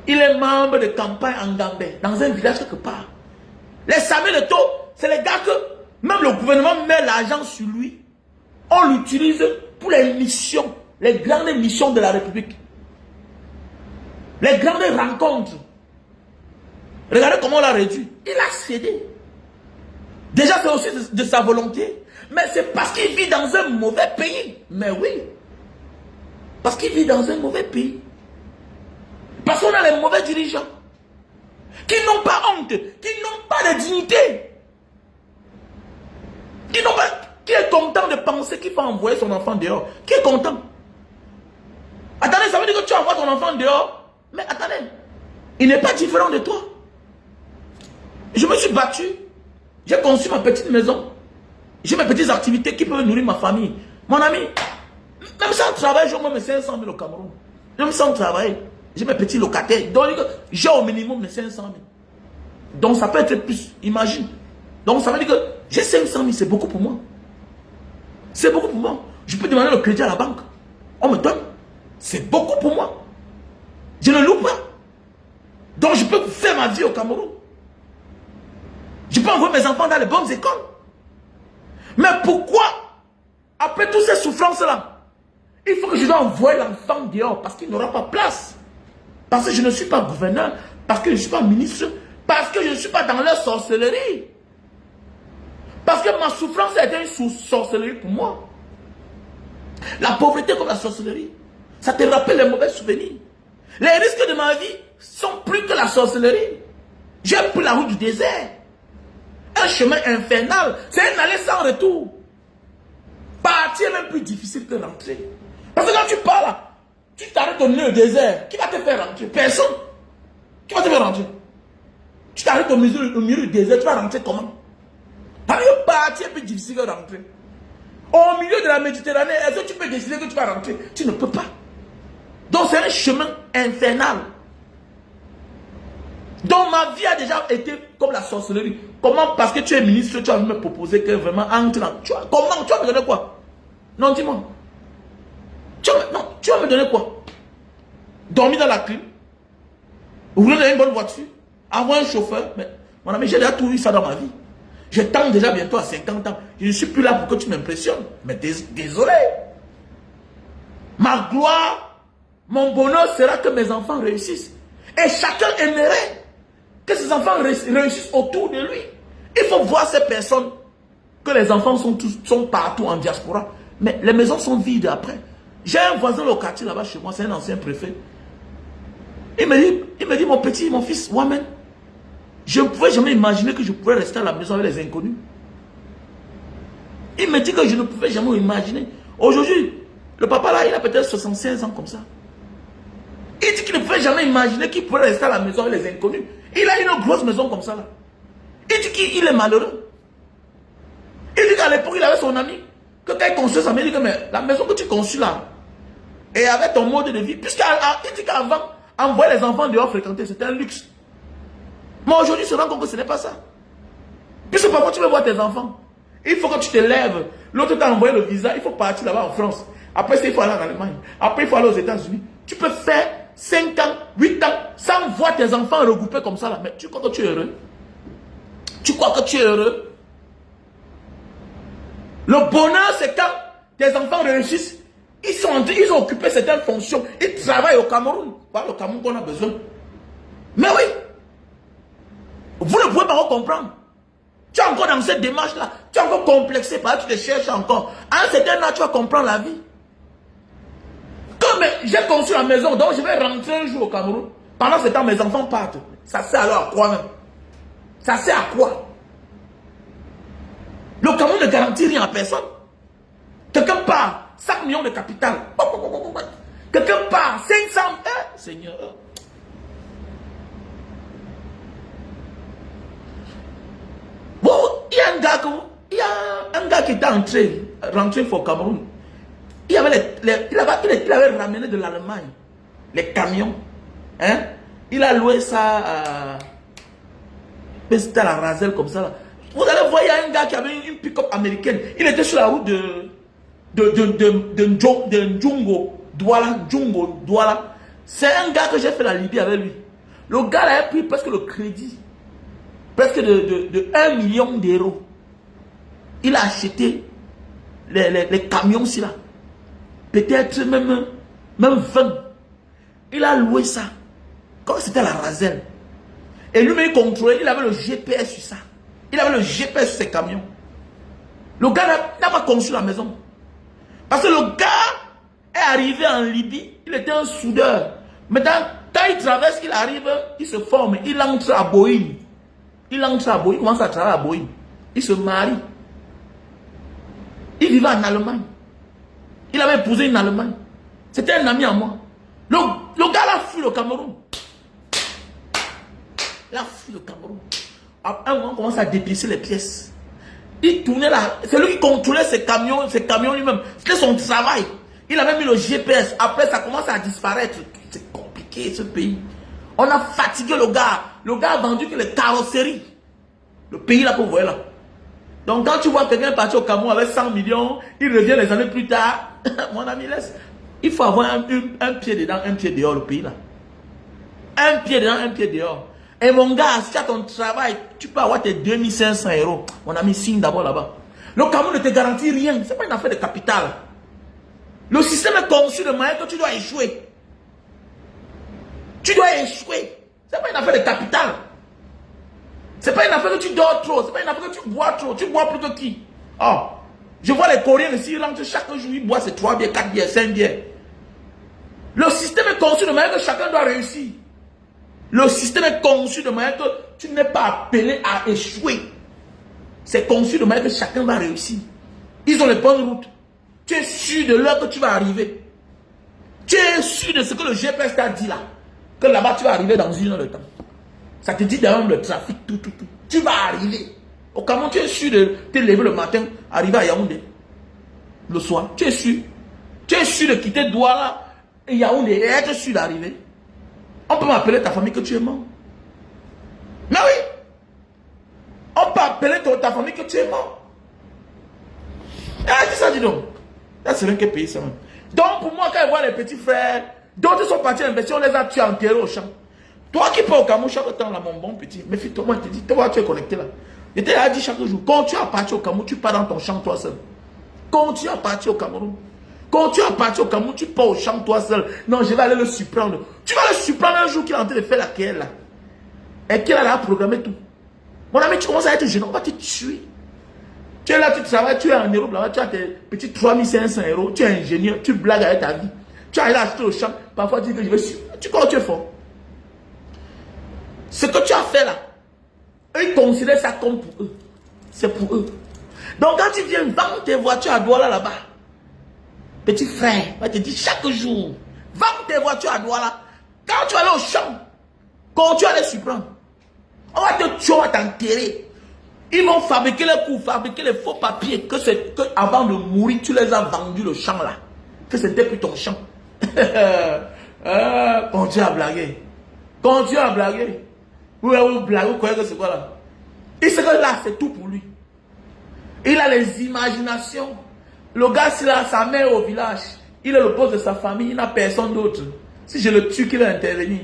Il est membre de campagne en Gambie, dans un village quelque part. Les Samuel Eto'o, c'est les gars que même le gouvernement met l'argent sur lui. On l'utilise pour les missions, les grandes missions de la République. Les grandes rencontres. Regardez comment on l'a réduit. Il a cédé. Déjà, c'est aussi de sa volonté. Mais c'est parce qu'il vit dans un mauvais pays. Mais oui. Parce qu'il vit dans un mauvais pays. Parce qu'on a les mauvais dirigeants. Qui n'ont pas honte. Qui n'ont pas de dignité. Qui est content de penser qu'il faut envoyer son enfant dehors. Qui est content. Attendez, ça veut dire que tu envoies ton enfant dehors. Mais attendez. Il n'est pas différent de toi. Je me suis battu. J'ai conçu ma petite maison. J'ai mes petites activités qui peuvent nourrir ma famille. Mon ami, même sans travail, j'ai au moins mes 500 000 au Cameroun. Même sans travail, j'ai mes petits locataires. Donc, j'ai au minimum mes 500 000. Donc, ça peut être plus. Imagine. Donc, ça veut dire que j'ai 500 000, c'est beaucoup pour moi. C'est beaucoup pour moi. Je peux demander le crédit à la banque. On me donne. C'est beaucoup pour moi. Je ne loue pas. Donc, je peux faire ma vie au Cameroun. Je peux envoyer mes enfants dans les bonnes écoles. Mais pourquoi, après toutes ces souffrances-là, il faut que je dois envoyer l'enfant dehors parce qu'il n'aura pas place. Parce que je ne suis pas gouverneur, parce que je ne suis pas ministre, parce que je ne suis pas dans leur sorcellerie. Parce que ma souffrance a été une sorcellerie pour moi. La pauvreté comme la sorcellerie, ça te rappelle les mauvais souvenirs. Les risques de ma vie sont plus que la sorcellerie. J'ai pris la route du désert. Un chemin infernal. C'est un aller sans retour. Partir est même plus difficile que rentrer. Parce que quand tu pars là, tu t'arrêtes au milieu du désert. Qui va te faire rentrer? Personne. Qui va te faire rentrer? Tu t'arrêtes au milieu du désert, tu vas rentrer comment? Partir est plus difficile que rentrer. Au milieu de la Méditerranée, est-ce que tu peux décider que tu vas rentrer? Tu ne peux pas. Donc c'est un chemin infernal. Donc ma vie a déjà été comme la sorcellerie. Comment? Parce que tu es ministre, tu vas me proposer que vraiment entre dans... Comment? Tu vas me donner quoi? Non, dis-moi. Tu vas me donner quoi? Dormir dans la clim? Rouler dans une bonne voiture? Avoir un chauffeur? Mais mon ami, j'ai déjà tout eu ça dans ma vie. Je tends déjà bientôt à 50 ans. Je ne suis plus là pour que tu m'impressionnes. Mais désolé. Ma gloire, mon bonheur sera que mes enfants réussissent. Et chacun aimerait Que ses enfants réussissent autour de lui. Il faut voir ces personnes, que les enfants sont partout en diaspora. Mais les maisons sont vides après. J'ai un voisin au quartier là-bas chez moi, c'est un ancien préfet. Il me dit, mon petit, mon fils, Wamen, je ne pouvais jamais imaginer que je pouvais rester à la maison avec les inconnus. Il me dit que je ne pouvais jamais imaginer. Aujourd'hui, le papa là, il a peut-être 76 ans comme ça. Il dit qu'il ne pouvait jamais imaginer qu'il pourrait rester à la maison avec les inconnus. Il a une grosse maison comme ça là. Il dit qu'il est malheureux. Il dit qu'à l'époque, il avait son ami. Que quand il construit sa maison, il dit que mais la maison que tu construis là, et avec ton mode de vie, puisqu'il dit qu'avant, envoyer les enfants dehors fréquenter, c'était un luxe. Mais aujourd'hui, il se rend compte que ce n'est pas ça. Puisque parfois, tu veux voir tes enfants. Il faut que tu te lèves. L'autre t'a envoyé le visa, il faut partir là-bas en France. Après, il faut aller en Allemagne. Après, il faut aller aux États-Unis. Tu peux faire 5 ans, 8 ans, sans voir tes enfants regroupés comme ça là. Mais tu crois que tu es heureux? Tu crois que tu es heureux? Le bonheur, c'est quand tes enfants réussissent. Ils ont occupé certaines fonctions. Ils travaillent au Cameroun. Voilà le Cameroun qu'on a besoin. Mais oui. Vous ne pouvez pas comprendre. Tu es encore dans cette démarche-là. Tu es encore complexé par là, tu te cherches encore. À un certain âge, tu vas comprendre la vie. Comme j'ai construit la maison, donc je vais rentrer un jour au Cameroun. Pendant ce temps, mes enfants partent. Ça sert alors à quoi même? Ça sert à quoi? Le Cameroun ne garantit rien à personne. Quelqu'un part, 5 millions de capital. Quelqu'un part, 500. Seigneur. Bon, il y a un gars qui était rentré au Cameroun. Il avait ramené de l'Allemagne les camions. Hein? Il a loué ça à... C'était à la Rasel comme ça. Là. Vous allez voir, il y a un gars qui avait une pick-up américaine. Il était sur la route de Djungo, Douala. C'est un gars que j'ai fait la Libye avec lui. Le gars a pris presque le crédit. Presque de 1 million d'euros. Il a acheté les camions aussi là. Peut-être même 20. Il a loué ça. Comme c'était la Rasel. Et lui-même il contrôlait, il avait le GPS sur ça. Il avait le GPS sur ses camions. Le gars n'a pas conçu la maison. Parce que le gars est arrivé en Libye, il était un soudeur. Maintenant, quand il traverse, il arrive, il se forme, il entre à Boeing. Il commence à travailler à Boeing. Il se marie. Il vivait en Allemagne. Il avait épousé une Allemagne. C'était un ami à moi. Le gars a fui le Cameroun. Il a fui le Cameroun. À un moment, on commence à dépiécer les pièces. Il tournait là. C'est lui qui contrôlait ses camions lui-même. C'était son travail. Il avait mis le GPS. Après, ça commence à disparaître. C'est compliqué ce pays. On a fatigué le gars. Le gars a vendu que les carrosseries. Le pays là que vous voyez là. Donc quand tu vois quelqu'un partir au Cameroun avec 100 millions, il revient les années plus tard. Mon ami, laisse. Il faut avoir un pied dedans, un pied dehors, le pays là. Un pied dedans, un pied dehors. Et mon gars, si tu as ton travail, tu peux avoir tes 2500 euros. Mon ami, signe d'abord là-bas. Le Cameroun ne te garantit rien. Ce n'est pas une affaire de capital. Le système est conçu de manière que tu dois échouer. Tu dois échouer. Ce n'est pas une affaire de capital. Ce n'est pas une affaire que tu dors trop. Ce n'est pas une affaire que tu bois trop. Tu bois plus que qui? Oh. Je vois les Coréens ici, ils rentrent chaque jour, ils boivent ces 3 bières, 4 bières, 5 bières. Le système est conçu de manière que chacun doit réussir. Le système est conçu de manière que tu n'es pas appelé à échouer. C'est conçu de manière que chacun va réussir. Ils ont les bonnes routes. Tu es sûr de l'heure que tu vas arriver. Tu es sûr de ce que le GPS t'a dit là. Que là-bas tu vas arriver dans 1 heure de temps. Ça te dit d'ailleurs le trafic, tout. Tu vas arriver. Au Cameroun, tu es sûr de te lever le matin, arriver à Yaoundé. Le soir, tu es sûr. Tu es sûr de quitter Douala et Yaoundé et être sûr d'arriver. On peut m'appeler ta famille que tu es mort. Mais oui. On peut appeler ta famille que tu es mort. Ah, dis ça, dis donc. Là, c'est rien que pays, ça même. Donc, pour moi, quand je vois les petits frères, d'autres sont partis investir, on les a tués enterrés au champ. Toi qui peux au Cameroun chaque temps, là, mon bon petit, méfie-toi, moi, je te dis, toi, tu es connecté là. Je t'ai dit chaque jour, quand tu as parti au Cameroun, tu pars dans ton champ toi seul. Quand tu as parti au Cameroun, tu pars au champ toi seul. Non, je vais aller le surprendre. Tu vas le surprendre un jour qu'il est en train de faire la querelle là. Et qui a programmé tout. Mon ami, tu commences à être gênant, on va te tuer. Tu es là, tu travailles, tu es en Europe, là-bas, tu as tes petits 3500 euros, tu es ingénieur, tu blagues avec ta vie. Tu as allé acheter au champ, parfois tu dis que je vais suivre. Tu crois que tu es fort. Ce que tu as fait là, eux, ils considèrent ça comme pour eux. C'est pour eux. Donc quand tu viens vendre tes voitures à Douala là-bas, petit frère, va te dire chaque jour, vends tes voitures à Douala. Quand tu vas aller au champ, quand tu vas les surprendre, on va te tuer, on va t'enterrer. Ils vont fabriquer les coups, fabriquer les faux papiers, que avant de mourir, tu les as vendus le champ là. Que c'était plus ton champ. Continue à blaguer. Continue à blaguer. Vous blaguez, vous croyez que c'est quoi là? Il sait que là, c'est tout pour lui. Il a les imaginations. Le gars, s'il a sa mère au village, il est le boss de sa famille, il n'a personne d'autre. Si je le tue, qu'il va intervenir.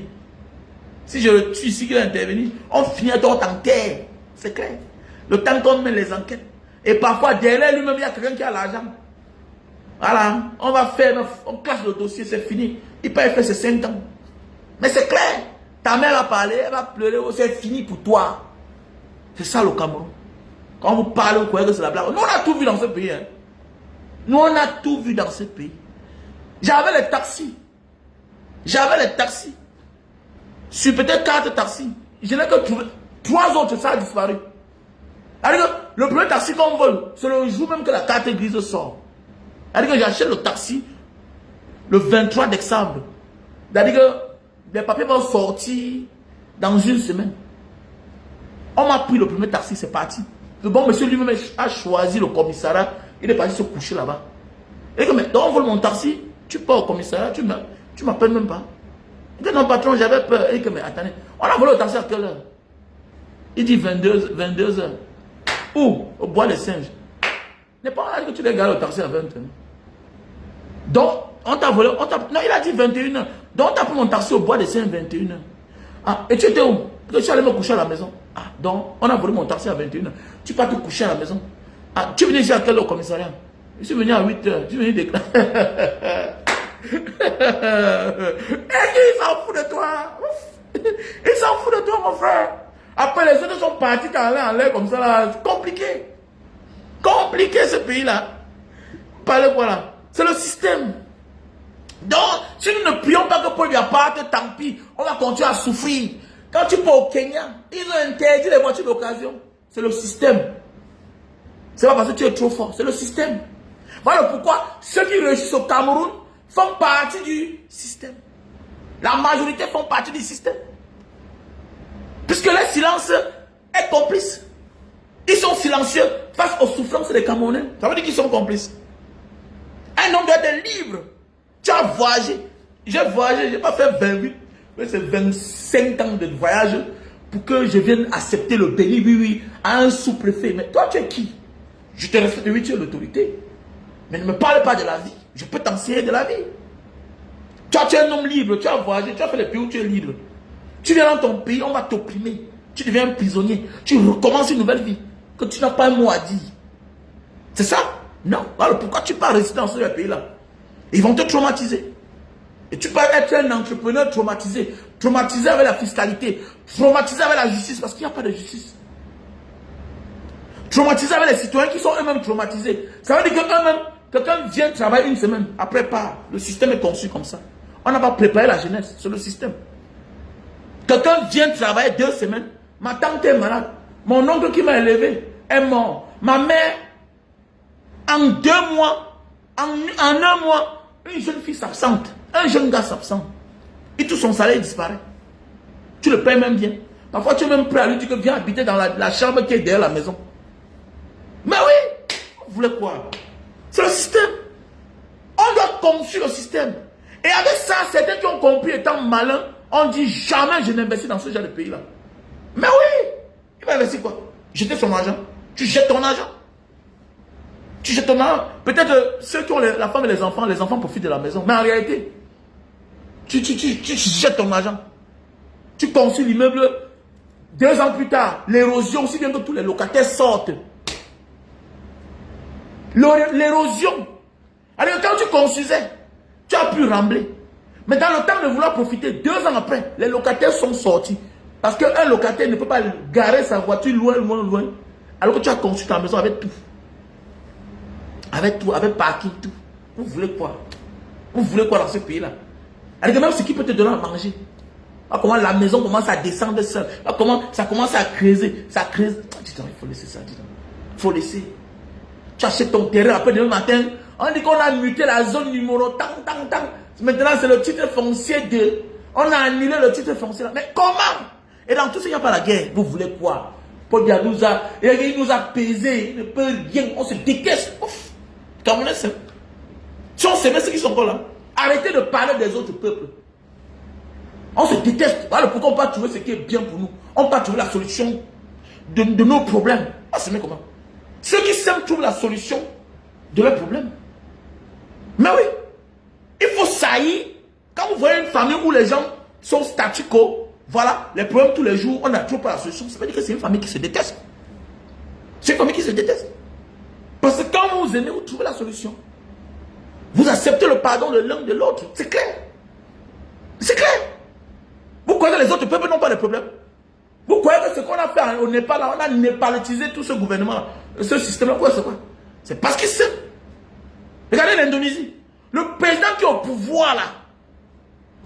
Si je le tue ici, qu'il va intervenir, on finit d'autres enquêtes. C'est clair. Le temps qu'on met les enquêtes. Et parfois, derrière lui-même, il y a quelqu'un qui a l'argent. Voilà. On va faire, on cache le dossier, c'est fini. Il peut faire ses 5 ans. Mais c'est clair. Ta mère va parler, elle va pleurer, c'est fini pour toi. C'est ça le Cameroun. Quand vous parlez, vous croyez que c'est la blague. Nous, on a tout vu dans ce pays. Hein. Nous, on a tout vu dans ce pays. J'avais les taxis. J'avais les taxis. Sur peut-être 4 taxis. Je n'ai que trouvé 3 autres, ça a disparu. Alors, le premier taxi qu'on vole, c'est le jour même que la carte grise sort. C'est-à-dire que j'achète le taxi le 23 décembre. C'est-à-dire que les papiers vont sortir dans une semaine. On m'a pris le premier taxi, c'est parti. Le bon monsieur lui-même a choisi le commissariat. Il est parti se coucher là-bas. Et que, mais, donc on vole mon taxi, tu pars au commissariat, tu m'appelles même pas. Il dit non patron, j'avais peur. Et que, mais attendez, on a volé le taxi à quelle heure? Il dit 22 heures. Où? Au bois des singes. N'est pas là que tu les gardes au taxi à 20 heures. Donc, on t'a volé, non, il a dit 21 heures. Donc, on t'a pris mon taxi au bois des singes 21 heures. Ah, et tu étais où? Parce que tu allais me coucher à la maison. Ah, donc, on a volé mon taxi à 21 heures. Tu pars te coucher à la maison. Ah, tu venais ici à quelle heure au commissariat? Je suis venu à 8 heures. Tu venais déclarer. Et il s'en fout de toi. Il s'en fout de toi, mon frère. Après, les autres sont partis en l'air comme ça, là. Compliqué. Compliqué, ce pays-là. Parlez quoi, là? C'est le système. Donc, si nous ne prions pas que Paul lui apparte, tant pis. On va continuer à souffrir. Quand tu pars au Kenya, ils ont interdit les voitures d'occasion. C'est le système. C'est pas parce que tu es trop fort. C'est le système. Voilà pourquoi ceux qui réussissent au Cameroun font partie du système. La majorité font partie du système. Puisque le silence est complice. Ils sont silencieux face aux souffrances des Camerounais. Ça veut dire qu'ils sont complices. Un homme doit être libre. Tu as voyagé. J'ai voyagé, je n'ai pas fait 28, mais c'est 25 ans de voyage pour que je vienne accepter le béni, oui, à un sous-préfet. Mais toi, tu es qui? Je te respecte, oui, tu es l'autorité. Mais ne me parle pas de la vie. Je peux t'enseigner de la vie. Toi, tu es un homme libre, tu as voyagé, tu as fait les pays où tu es libre. Tu viens dans ton pays, on va t'opprimer. Tu deviens un prisonnier. Tu recommences une nouvelle vie. Que tu n'as pas un mot à dire. C'est ça? Non. Alors pourquoi tu pars résider dans ce pays-là? Ils vont te traumatiser. Et tu peux être un entrepreneur traumatisé. Traumatisé avec la fiscalité. Traumatisé avec la justice parce qu'il n'y a pas de justice. Traumatisé avec les citoyens qui sont eux-mêmes traumatisés. Ça veut dire que eux-mêmes, quelqu'un vient travailler une semaine, après part. Le système est conçu comme ça. On n'a pas préparé la jeunesse, c'est le système. Quelqu'un vient travailler 2 semaines, ma tante est malade. Mon oncle qui m'a élevé est mort. Ma mère, en 2 mois, en 1 mois, une jeune fille s'absente. Un jeune gars s'absente. Et tout son salaire disparaît. Tu le payes même bien. Parfois, tu es même prêt à lui dire que viens habiter dans la chambre qui est derrière la maison. Mais oui, vous voulez quoi? C'est le système. On doit construire le système. Et avec ça, certains qui ont compris étant malins, on dit jamais je n'investis dans ce genre de pays-là. Mais oui, il va investir quoi? Jeter son argent. Tu jettes ton argent. Tu jettes ton argent. Peut-être ceux qui ont la femme et les enfants profitent de la maison. Mais en réalité, tu jettes ton argent. Tu construis l'immeuble. 2 ans plus tard, l'érosion, aussi bien que tous les locataires sortent. L'érosion. Alors quand tu construisais, tu as pu rembler. Mais dans le temps de vouloir profiter, 2 ans après, les locataires sont sortis. Parce qu'un locataire ne peut pas garer sa voiture loin, loin, loin. Alors que tu as construit ta maison avec tout. Avec tout, avec parking, tout. Vous voulez quoi? Vous voulez quoi dans ce pays-là? Alors que même ce qui peut te donner à manger. Comment la maison commence à descendre seule. Comment ça commence à creuser. Ça creuse. Dis-donc, il faut laisser ça. Dis-donc. Il faut laisser. Tu achètes ton terrain. Après, demain matin, on dit qu'on a muté la zone numéro tang, tang, tang. Maintenant, c'est le titre foncier de... On a annulé le titre foncier. Mais comment? Et dans tout ça, il n'y a pas la guerre. Vous voulez quoi? Paul Biya nous a pesé. Il ne peut rien. On se décaisse. Ouf. Comme on est simple. Si on s'aimait ceux qui sont encore là, arrêtez de parler des autres peuples. On se déteste. Voilà pourquoi on ne peut pas trouver ce qui est bien pour nous. On ne peut pas trouver la solution de nos problèmes. On s'aime comment? Ceux qui s'aiment trouvent la solution de leurs problèmes. Mais oui, il faut saillir. Quand vous voyez une famille où les gens sont statu quo, voilà, les problèmes tous les jours, on n'a toujours pas la solution. Ça veut dire que c'est une famille qui se déteste. C'est une famille qui se déteste. Parce que quand vous aimez, vous trouvez la solution. Vous acceptez le pardon de l'un de l'autre. C'est clair. C'est clair. Vous croyez que les autres peuples n'ont pas de problème? Vous croyez que ce qu'on a fait au Népal, là, on a népalatisé tout ce gouvernement-là, ce système-là, c'est quoi? C'est parce qu'ils s'aiment. Regardez l'Indonésie. Le président qui est au pouvoir, là,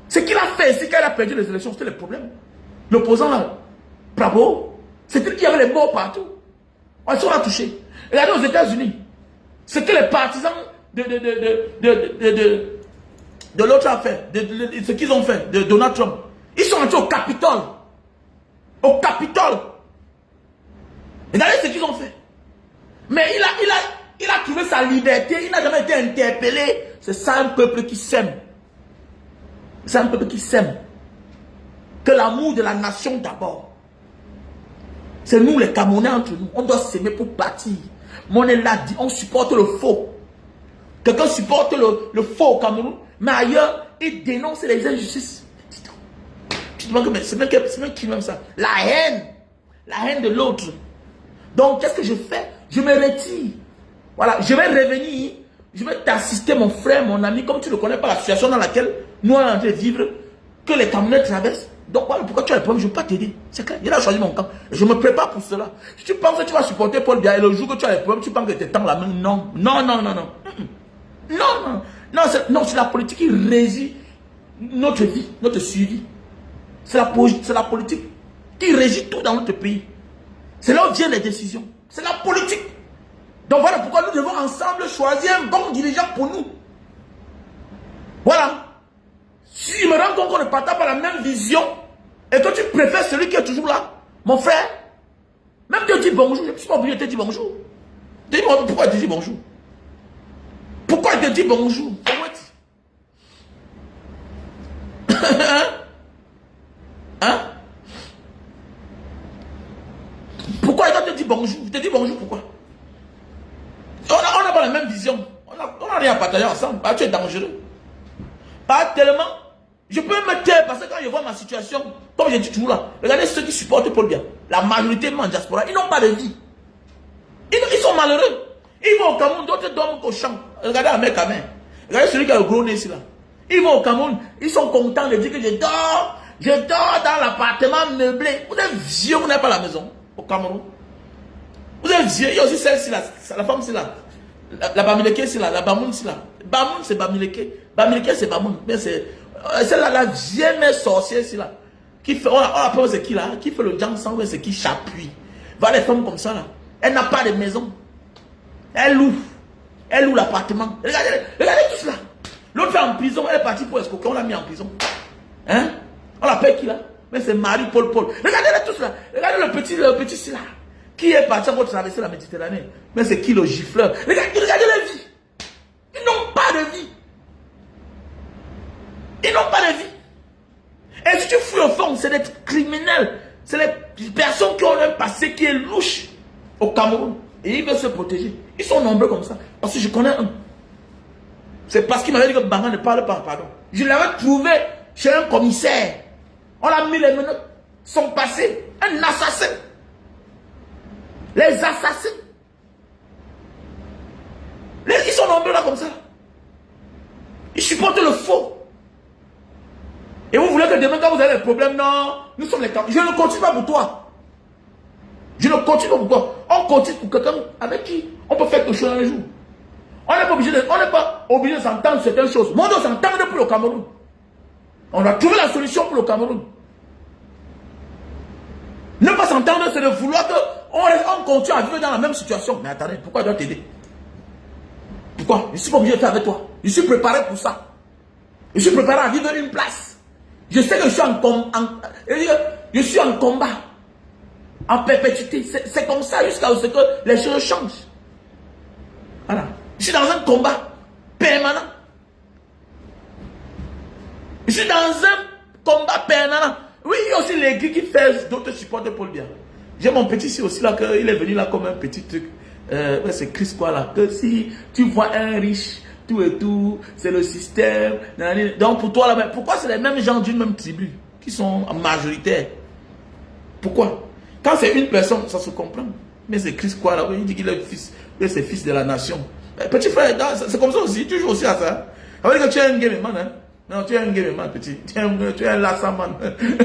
ce qu'il a fait ici quand il a perdu les élections, c'était le problème. L'opposant, là, Prabowo, c'était qu'il y avait les morts partout. On s'en a touché. Regardez aux États-Unis. Ce que les partisans de l'autre affaire, ce qu'ils ont fait, de Donald Trump, ils sont entrés au Capitole. Au Capitole. Regardez ce qu'ils ont fait. Mais il a trouvé sa liberté. Il n'a jamais été interpellé. C'est ça un peuple qui s'aime. C'est un peuple qui s'aime. Que l'amour de la nation d'abord. C'est nous les Camerounais entre nous. On doit s'aimer pour bâtir. Mon là dit, on supporte le faux. Quelqu'un supporte le faux au Cameroun. Mais ailleurs, il dénonce les injustices. C'est même qui même ça. La haine de l'autre. Donc, qu'est-ce que je fais? Je me retire. Voilà, je vais revenir. Je vais t'assister, mon frère, mon ami, comme tu ne connais pas la situation dans laquelle nous on est en train de vivre, que les Camerounais traversent. Donc, voilà, pourquoi tu as le problème? Je ne veux pas t'aider. C'est clair, il a choisi mon camp. Je me prépare pour cela. Si tu penses que tu vas supporter Paul Biya et le jour que tu as le problème, tu penses que tu tends la main. Non, non, non, non, non. Non, non, non, c'est la politique qui régit notre vie, notre suivi. C'est la politique qui régit tout dans notre pays. C'est là où viennent les décisions. C'est la politique. Donc voilà pourquoi nous devons ensemble choisir un bon dirigeant pour nous. Voilà. Si je me rends compte qu'on ne partage pas la même vision et que tu préfères celui qui est toujours là, mon frère, même te dire bonjour, je ne suis pas obligé de te dire bonjour. Dis-moi pourquoi il te dit bonjour. Pourquoi il te dit bonjour? Hein? Pourquoi il te dit bonjour? Je te dis bonjour, pourquoi? On n'a pas la même vision. On n'a rien à partager ensemble. Tu es dangereux. Pas tellement. Je peux me taire parce que quand je vois ma situation, comme j'ai dit toujours là, regardez ceux qui supportent Paul Biya. La majorité en diaspora, ils n'ont pas de vie. Ils sont malheureux. Ils vont au Cameroun, d'autres dorment au champ. Regardez la mère Cameroun. Regardez celui qui a le gros nez ici là. Ils vont au Cameroun, ils sont contents de dire que je dors dans l'appartement meublé. Vous êtes vieux, vous n'avez pas la maison au Cameroun. Vous êtes vieux, il y a aussi celle-ci là, la femme c'est là. La Bamileke c'est là, la Bamoun c'est là. Bamoun c'est Bamileke. Bamileke c'est Bamoun. Mais c'est celle-là, la vieille mère sorcière c'est là. Qui fait, on appelle c'est qui là? Qui fait le jang sang, c'est qui chapouille. Voilà les femmes comme ça là. Elle n'a pas de maison. Elle loue l'appartement. Regardez tout cela. L'autre est en prison, elle est partie pour escroquer, on l'a mis en prison. Hein? On l'appelle qui là? Mais c'est Marie-Paul Paul. Regardez tout cela. Regardez le petit ici là. Qui est parti pour traverser la Méditerranée? Mais c'est qui le gifleur? Regardez la vie. Ils n'ont pas de vie. Ils n'ont pas de vie. Et si tu fouilles au fond, c'est des criminels. C'est les personnes qui ont un passé qui est louche au Cameroun. Et ils veulent se protéger. Ils sont nombreux comme ça. Parce que je connais un. C'est parce qu'il m'avait dit que Banga ne parle pas, pardon. Je l'avais trouvé chez un commissaire. On l'a mis les menottes. Son passé. Un assassin. Les assassins. Ils sont nombreux là comme ça. Ils supportent le faux. Et vous voulez que demain, quand vous avez des problèmes, non, nous sommes les Camerounais. Je ne continue pas pour toi. Je ne continue pas pour toi. On continue pour quelqu'un avec qui on peut faire quelque chose un jour. On n'est pas obligé de s'entendre sur certaines choses. Mais on doit s'entendre pour le Cameroun. On a trouvé la solution pour le Cameroun. Ne pas s'entendre, c'est de vouloir qu'on continue à vivre dans la même situation. Mais attendez, pourquoi je dois t'aider? Pourquoi? Je ne suis pas obligé de faire avec toi. Je suis préparé pour ça. Je suis préparé à vivre une place. Je sais que je suis en combat. En perpétuité. C'est comme ça jusqu'à ce que les choses changent. Voilà. Je suis dans un combat permanent. Je suis dans un combat permanent. Oui, il y a aussi l'église qui fait d'autres supports de Paul Biya. J'ai mon petit ici aussi là, il est venu là comme un petit truc. C'est Christ quoi là. Que si tu vois un riche, tout et tout, c'est le système. Donc pour toi là, pourquoi c'est les mêmes gens d'une même tribu qui sont majoritaires? Pourquoi? Quand c'est une personne, ça se comprend. Mais c'est Christ quoi là, il dit qu'il est fils, c'est fils de la nation. Petit frère, c'est comme ça aussi, tu joues aussi à ça. Ça veut dire que tu es un game man, hein? Non, tu es un game man, petit. Tu es un lassaman.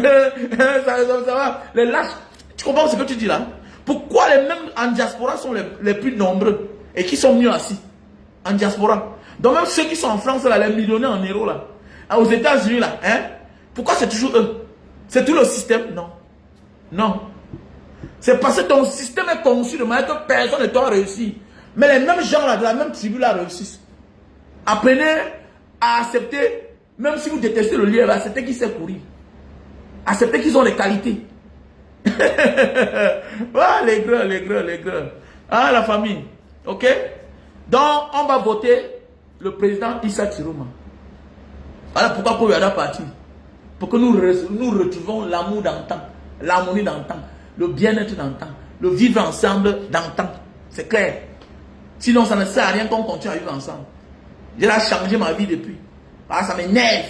ça va. Les lâches. Tu comprends ce que tu dis là? Pourquoi les mêmes en diaspora sont les plus nombreux et qui sont mieux assis? En diaspora. Donc même ceux qui sont en France, là, les millionnaires en euros là, aux États-Unis là, hein? Pourquoi c'est toujours eux? C'est tout le système? Non. Non. C'est parce que ton système est conçu de manière que personne ne doit réussir. Mais les mêmes gens là, de la même tribu là, réussissent. Apprenez à accepter, même si vous détestez le lièvre, acceptez qu'il sait courir. Acceptez qu'ils ont des qualités. Ah, les grands. Ah, la famille. Ok? Donc, on va voter le président Issa Chiroma. Voilà pourquoi Paul Biya parti. Pour que nous retrouvons l'amour d'antan, l'harmonie d'antan, le bien-être d'antan, le vivre ensemble d'antan. C'est clair. Sinon, ça ne sert à rien qu'on continue à vivre ensemble. J'ai là changé ma vie depuis. Ah, ça m'énerve.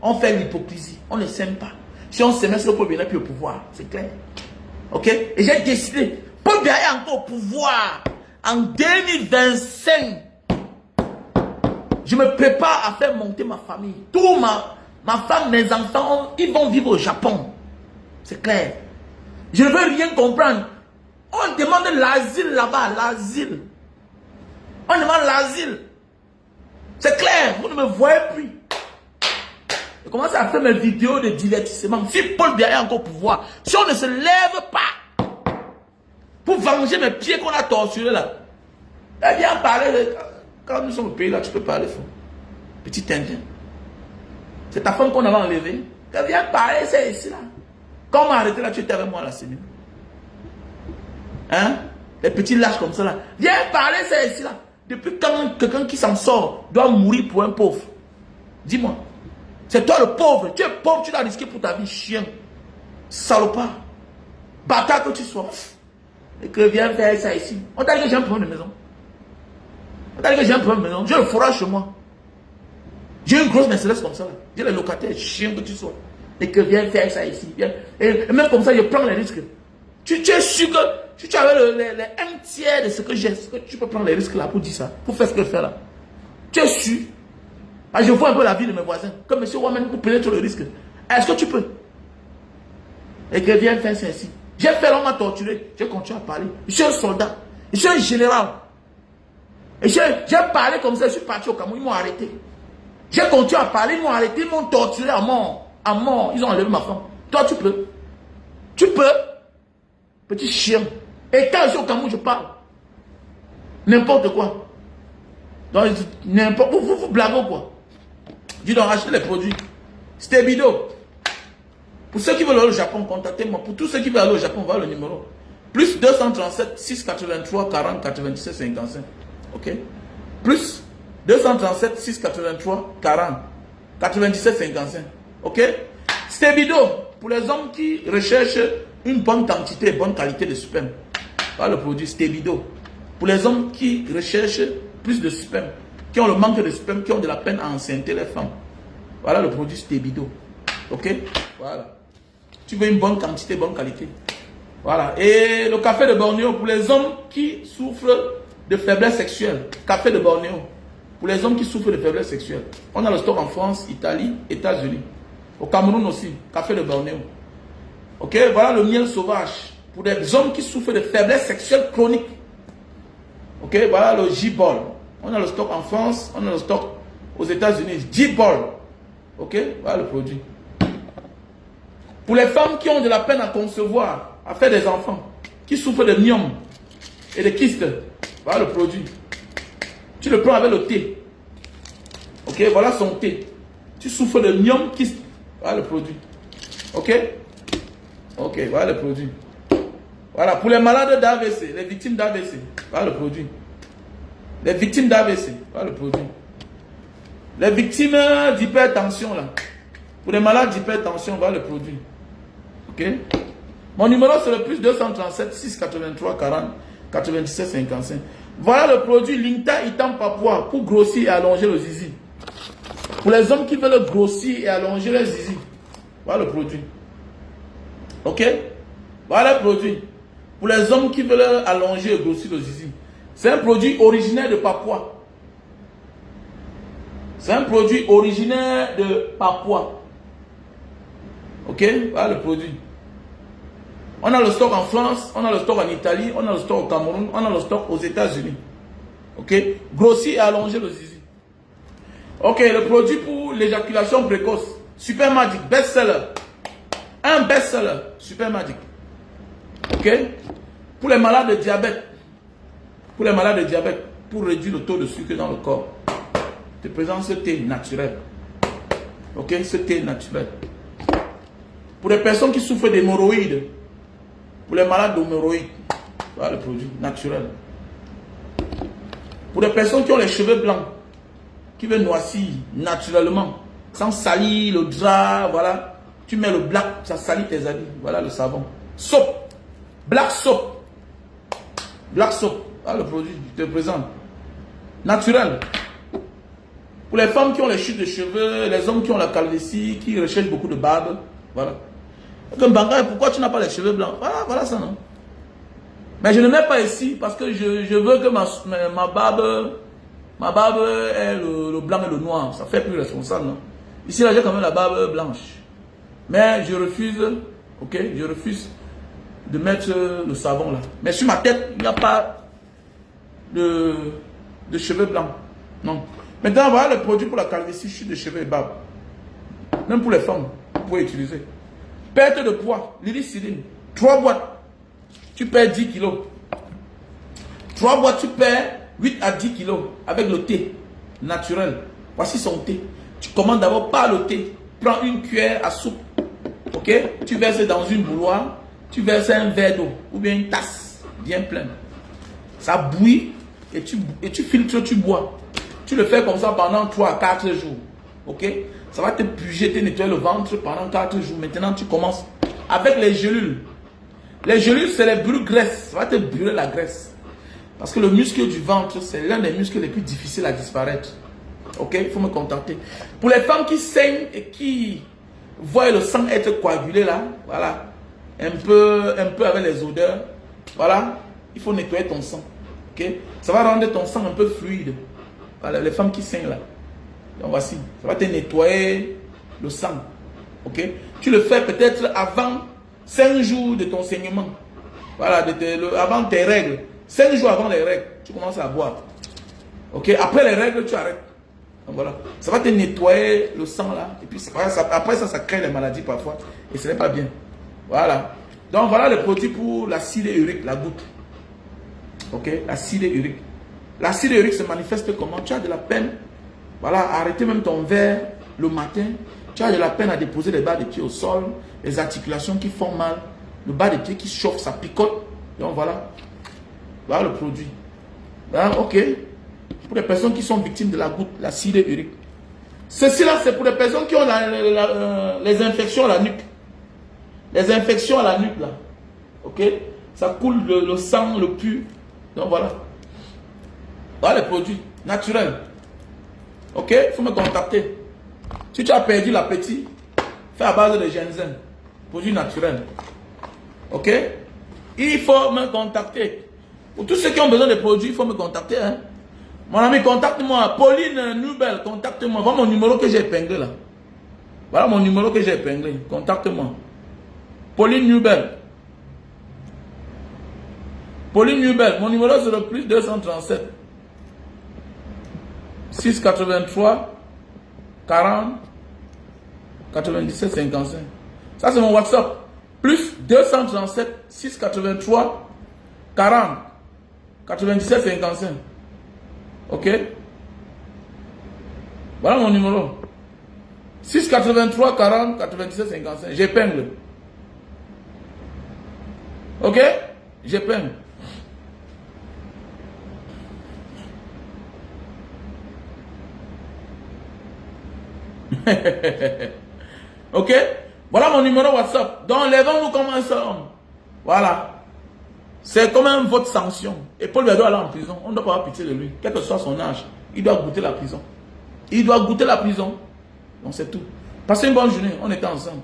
On fait l'hypocrisie. On ne s'aime pas. Si on s'aimait, c'est le Paul Biya plus au pouvoir. C'est clair. Ok? Et j'ai décidé. Paul Biya est encore au pouvoir. En 2025. Je me prépare à faire monter ma famille. Tout ma femme, mes enfants, ils vont vivre au Japon. C'est clair. Je ne veux rien comprendre. On demande l'asile là-bas, l'asile. On demande l'asile. C'est clair, vous ne me voyez plus. Je commence à faire mes vidéos de divertissement. Si Paul Biya est encore au pouvoir, si on ne se lève pas pour venger mes pieds qu'on a torturés là, eh bien parler de... Quand nous sommes au pays là, tu peux parler fort. Petit Tintin. C'est ta femme qu'on avait enlevée. Viens parler, c'est ici là. Quand on m'a arrêté là, tu étais avec moi la semaine. Hein? Les petits lâches comme ça là. Viens parler, c'est ici là. Depuis quand quelqu'un qui s'en sort doit mourir pour un pauvre? Dis-moi. C'est toi le pauvre. Tu es pauvre, tu l'as risqué pour ta vie, chien. Salopard. Bâtard que tu sois. Et que viens faire ça ici. On t'a dit que j'ai un problème de maison. On t'a dit que j'ai un problème de maison. J'ai le forage chez moi. J'ai une grosse Mercedes comme ça. J'ai les locataires, chien que tu sois. Et que viens faire ça ici. Viens. Et même comme ça, je prends les risques. Tu es sûr que si tu avais un tiers de ce que j'ai, tu peux prendre les risques là pour dire ça, pour faire ce que je fais là. Tu es sûr? Ah, je vois un peu la vie de mes voisins. Comme M. Wamen, vous prenez tout le risque. Est-ce que tu peux? Et que viens faire ça ici. J'ai fait, on m'a torturé. J'ai continué à parler. Je suis un soldat. Je suis un général. Et j'ai parlé comme ça, je suis parti au Cameroun, ils m'ont arrêté. J'ai continué à parler, ils m'ont arrêté, ils m'ont torturé à mort. À mort, ils ont enlevé ma femme. Toi, tu peux? Tu peux? Petit chien. Et quand je suis au Cameroun, je parle. N'importe quoi. Donc, n'importe vous blaguez quoi? Dis donc, achetez les produits. Stebido. Pour ceux qui veulent aller au Japon, contactez-moi. Pour tous ceux qui veulent aller au Japon, voilà le numéro. Plus 237 683 40 97 55. Ok? Plus 237 683 40 97 55. Ok? Stebido. Pour les hommes qui recherchent une bonne quantité et bonne qualité de sperme. Voilà le produit Stebido. Pour les hommes qui recherchent plus de sperme, qui ont le manque de sperme, qui ont de la peine à enceinter les femmes. Voilà le produit Stebido. Ok? Voilà. Tu veux une bonne quantité, bonne qualité. Voilà. Et le café de Bornéo pour les hommes qui souffrent de faiblesse sexuelle. Café de Bornéo. Pour les hommes qui souffrent de faiblesse sexuelle. On a le stock en France, Italie, États-Unis. Au Cameroun aussi, café de Bornéo. Ok, voilà le miel sauvage. Pour des hommes qui souffrent de faiblesse sexuelle chronique. Ok, voilà le J-Ball. On a le stock en France, on a le stock aux États-Unis. J-Ball. Ok, voilà le produit. Pour les femmes qui ont de la peine à concevoir, à faire des enfants, qui souffrent de myome et de kystes, voilà le produit. Tu le prends avec le thé. Ok, voilà son thé. Tu souffres de myome, kyste, voilà le produit. Ok, ok, voilà le produit. Voilà, pour les malades d'AVC, les victimes d'AVC, voilà le produit. Les victimes d'AVC, voilà le produit. Les victimes d'hypertension, là. Pour les malades d'hypertension, voilà le produit. Ok. Mon numéro, c'est le plus 237 683 40 97 55. Voilà le produit Lingta Itam Papua pour grossir et allonger le zizi. Pour les hommes qui veulent grossir et allonger le zizi, voilà le produit. Ok. Voilà le produit. Pour les hommes qui veulent allonger et grossir le zizi. C'est un produit originaire de Papua. C'est un produit originaire de Papua. Ok, voilà le produit. On a le stock en France, on a le stock en Italie, on a le stock au Cameroun, on a le stock aux États-Unis. Ok, grossir et allonger le zizi. Ok, le produit pour l'éjaculation précoce. Super Magic, best-seller. Un best-seller, Super Magic. Ok, pour les malades de diabète. Pour les malades de diabète, pour réduire le taux de sucre dans le corps. Je te présente ce thé naturel. Ok, ce thé naturel. Pour les personnes qui souffrent d'hémorroïdes, pour les malades d'hémorroïdes, voilà le produit naturel. Pour les personnes qui ont les cheveux blancs, qui veulent noircir naturellement, sans salir le drap, voilà. Tu mets le black, ça salit tes habits. Voilà le savon. Soap. Black soap. Black soap. Voilà le produit, je te présente. Naturel. Pour les femmes qui ont les chutes de cheveux, les hommes qui ont la calvitie, qui recherchent beaucoup de barbe, voilà. Comme Banga, pourquoi tu n'as pas les cheveux blancs? Voilà ça, non? Mais je ne mets pas ici parce que je veux que ma barbe ait le blanc et le noir. Ça fait plus responsable, non? Ici, là, j'ai quand même la barbe blanche. Mais je refuse, ok? Je refuse de mettre le savon là. Mais sur ma tête, il n'y a pas de cheveux blancs. Non. Maintenant, voilà le produit pour la calvitie, chute de cheveux et barbe. Même pour les femmes, vous pouvez utiliser. Perte de poids, lilicidine. 3 boîtes, tu perds 10 kilos. 3 boîtes, tu perds 8 à 10 kilos avec le thé naturel. Voici son thé. Tu commandes d'abord par le thé. Prends une cuillère à soupe. Ok? Tu verses dans une bouilloire. Tu verses un verre d'eau ou bien une tasse bien pleine. Ça bouillit et tu filtres, tu bois. Tu le fais comme ça pendant 3 à 4 jours. Ok? Ça va te purger, te nettoyer le ventre pendant 4 jours. Maintenant, tu commences avec les gélules. Les gélules, c'est les brûles graisses. Ça va te brûler la graisse. Parce que le muscle du ventre, c'est l'un des muscles les plus difficiles à disparaître. Ok? Il faut me contacter. Pour les femmes qui saignent et qui voient le sang être coagulé là, voilà. Un peu avec les odeurs. Voilà. Il faut nettoyer ton sang. Ok? Ça va rendre ton sang un peu fluide. Voilà, les femmes qui saignent là. Donc voici, ça va te nettoyer le sang. Ok? Tu le fais peut-être avant 5 jours de ton saignement. Voilà, avant tes règles. 5 jours avant les règles, tu commences à boire. Ok? Après les règles, tu arrêtes. Donc voilà, ça va te nettoyer le sang là. Et puis après ça crée des maladies parfois. Et ce n'est pas bien. Voilà. Donc voilà le produit pour l'acide urique, la goutte. Ok? L'acide urique. L'acide urique se manifeste comment? Tu as de la peine. Voilà, arrêter même ton verre le matin. Tu as de la peine à déposer les bas de pied au sol. Les articulations qui font mal. Le bas de pied qui chauffe, ça picote. Donc voilà. Voilà le produit. Voilà, ok. Pour les personnes qui sont victimes de la goutte, l'acide urique. Ceci là, c'est pour les personnes qui ont les infections à la nuque. Les infections à la nuque là. Ok. Ça coule le sang, le pus. Donc voilà. Voilà les produits naturels. Ok, il faut me contacter. Si tu as perdu l'appétit, fais à base de ginseng. Produit naturel. Ok? Il faut me contacter. Pour tous ceux qui ont besoin de produits, il faut me contacter. Hein? Mon ami, contacte-moi. Pauline Nubel, contacte-moi. Voilà mon numéro que j'ai épinglé là. Voilà mon numéro que j'ai épinglé. Contacte-moi. Pauline Newbel. Pauline Newbel. Mon numéro c'est le plus 237 683 40 97 55. Ça c'est mon WhatsApp. Plus 237 683 40 97 55. Ok? Voilà mon numéro. 683 40 97 55. J'épingle. Ok? J'épingle. Ok? Voilà mon numéro WhatsApp. Donc, lèvons-nous comme un seul homme. Voilà. C'est comme un vote sanction. Et Paul doit aller en prison. On ne doit pas avoir pitié de lui. Quel que soit son âge. Il doit goûter la prison. Il doit goûter la prison. Donc, c'est tout. Passez une bonne journée. On était ensemble.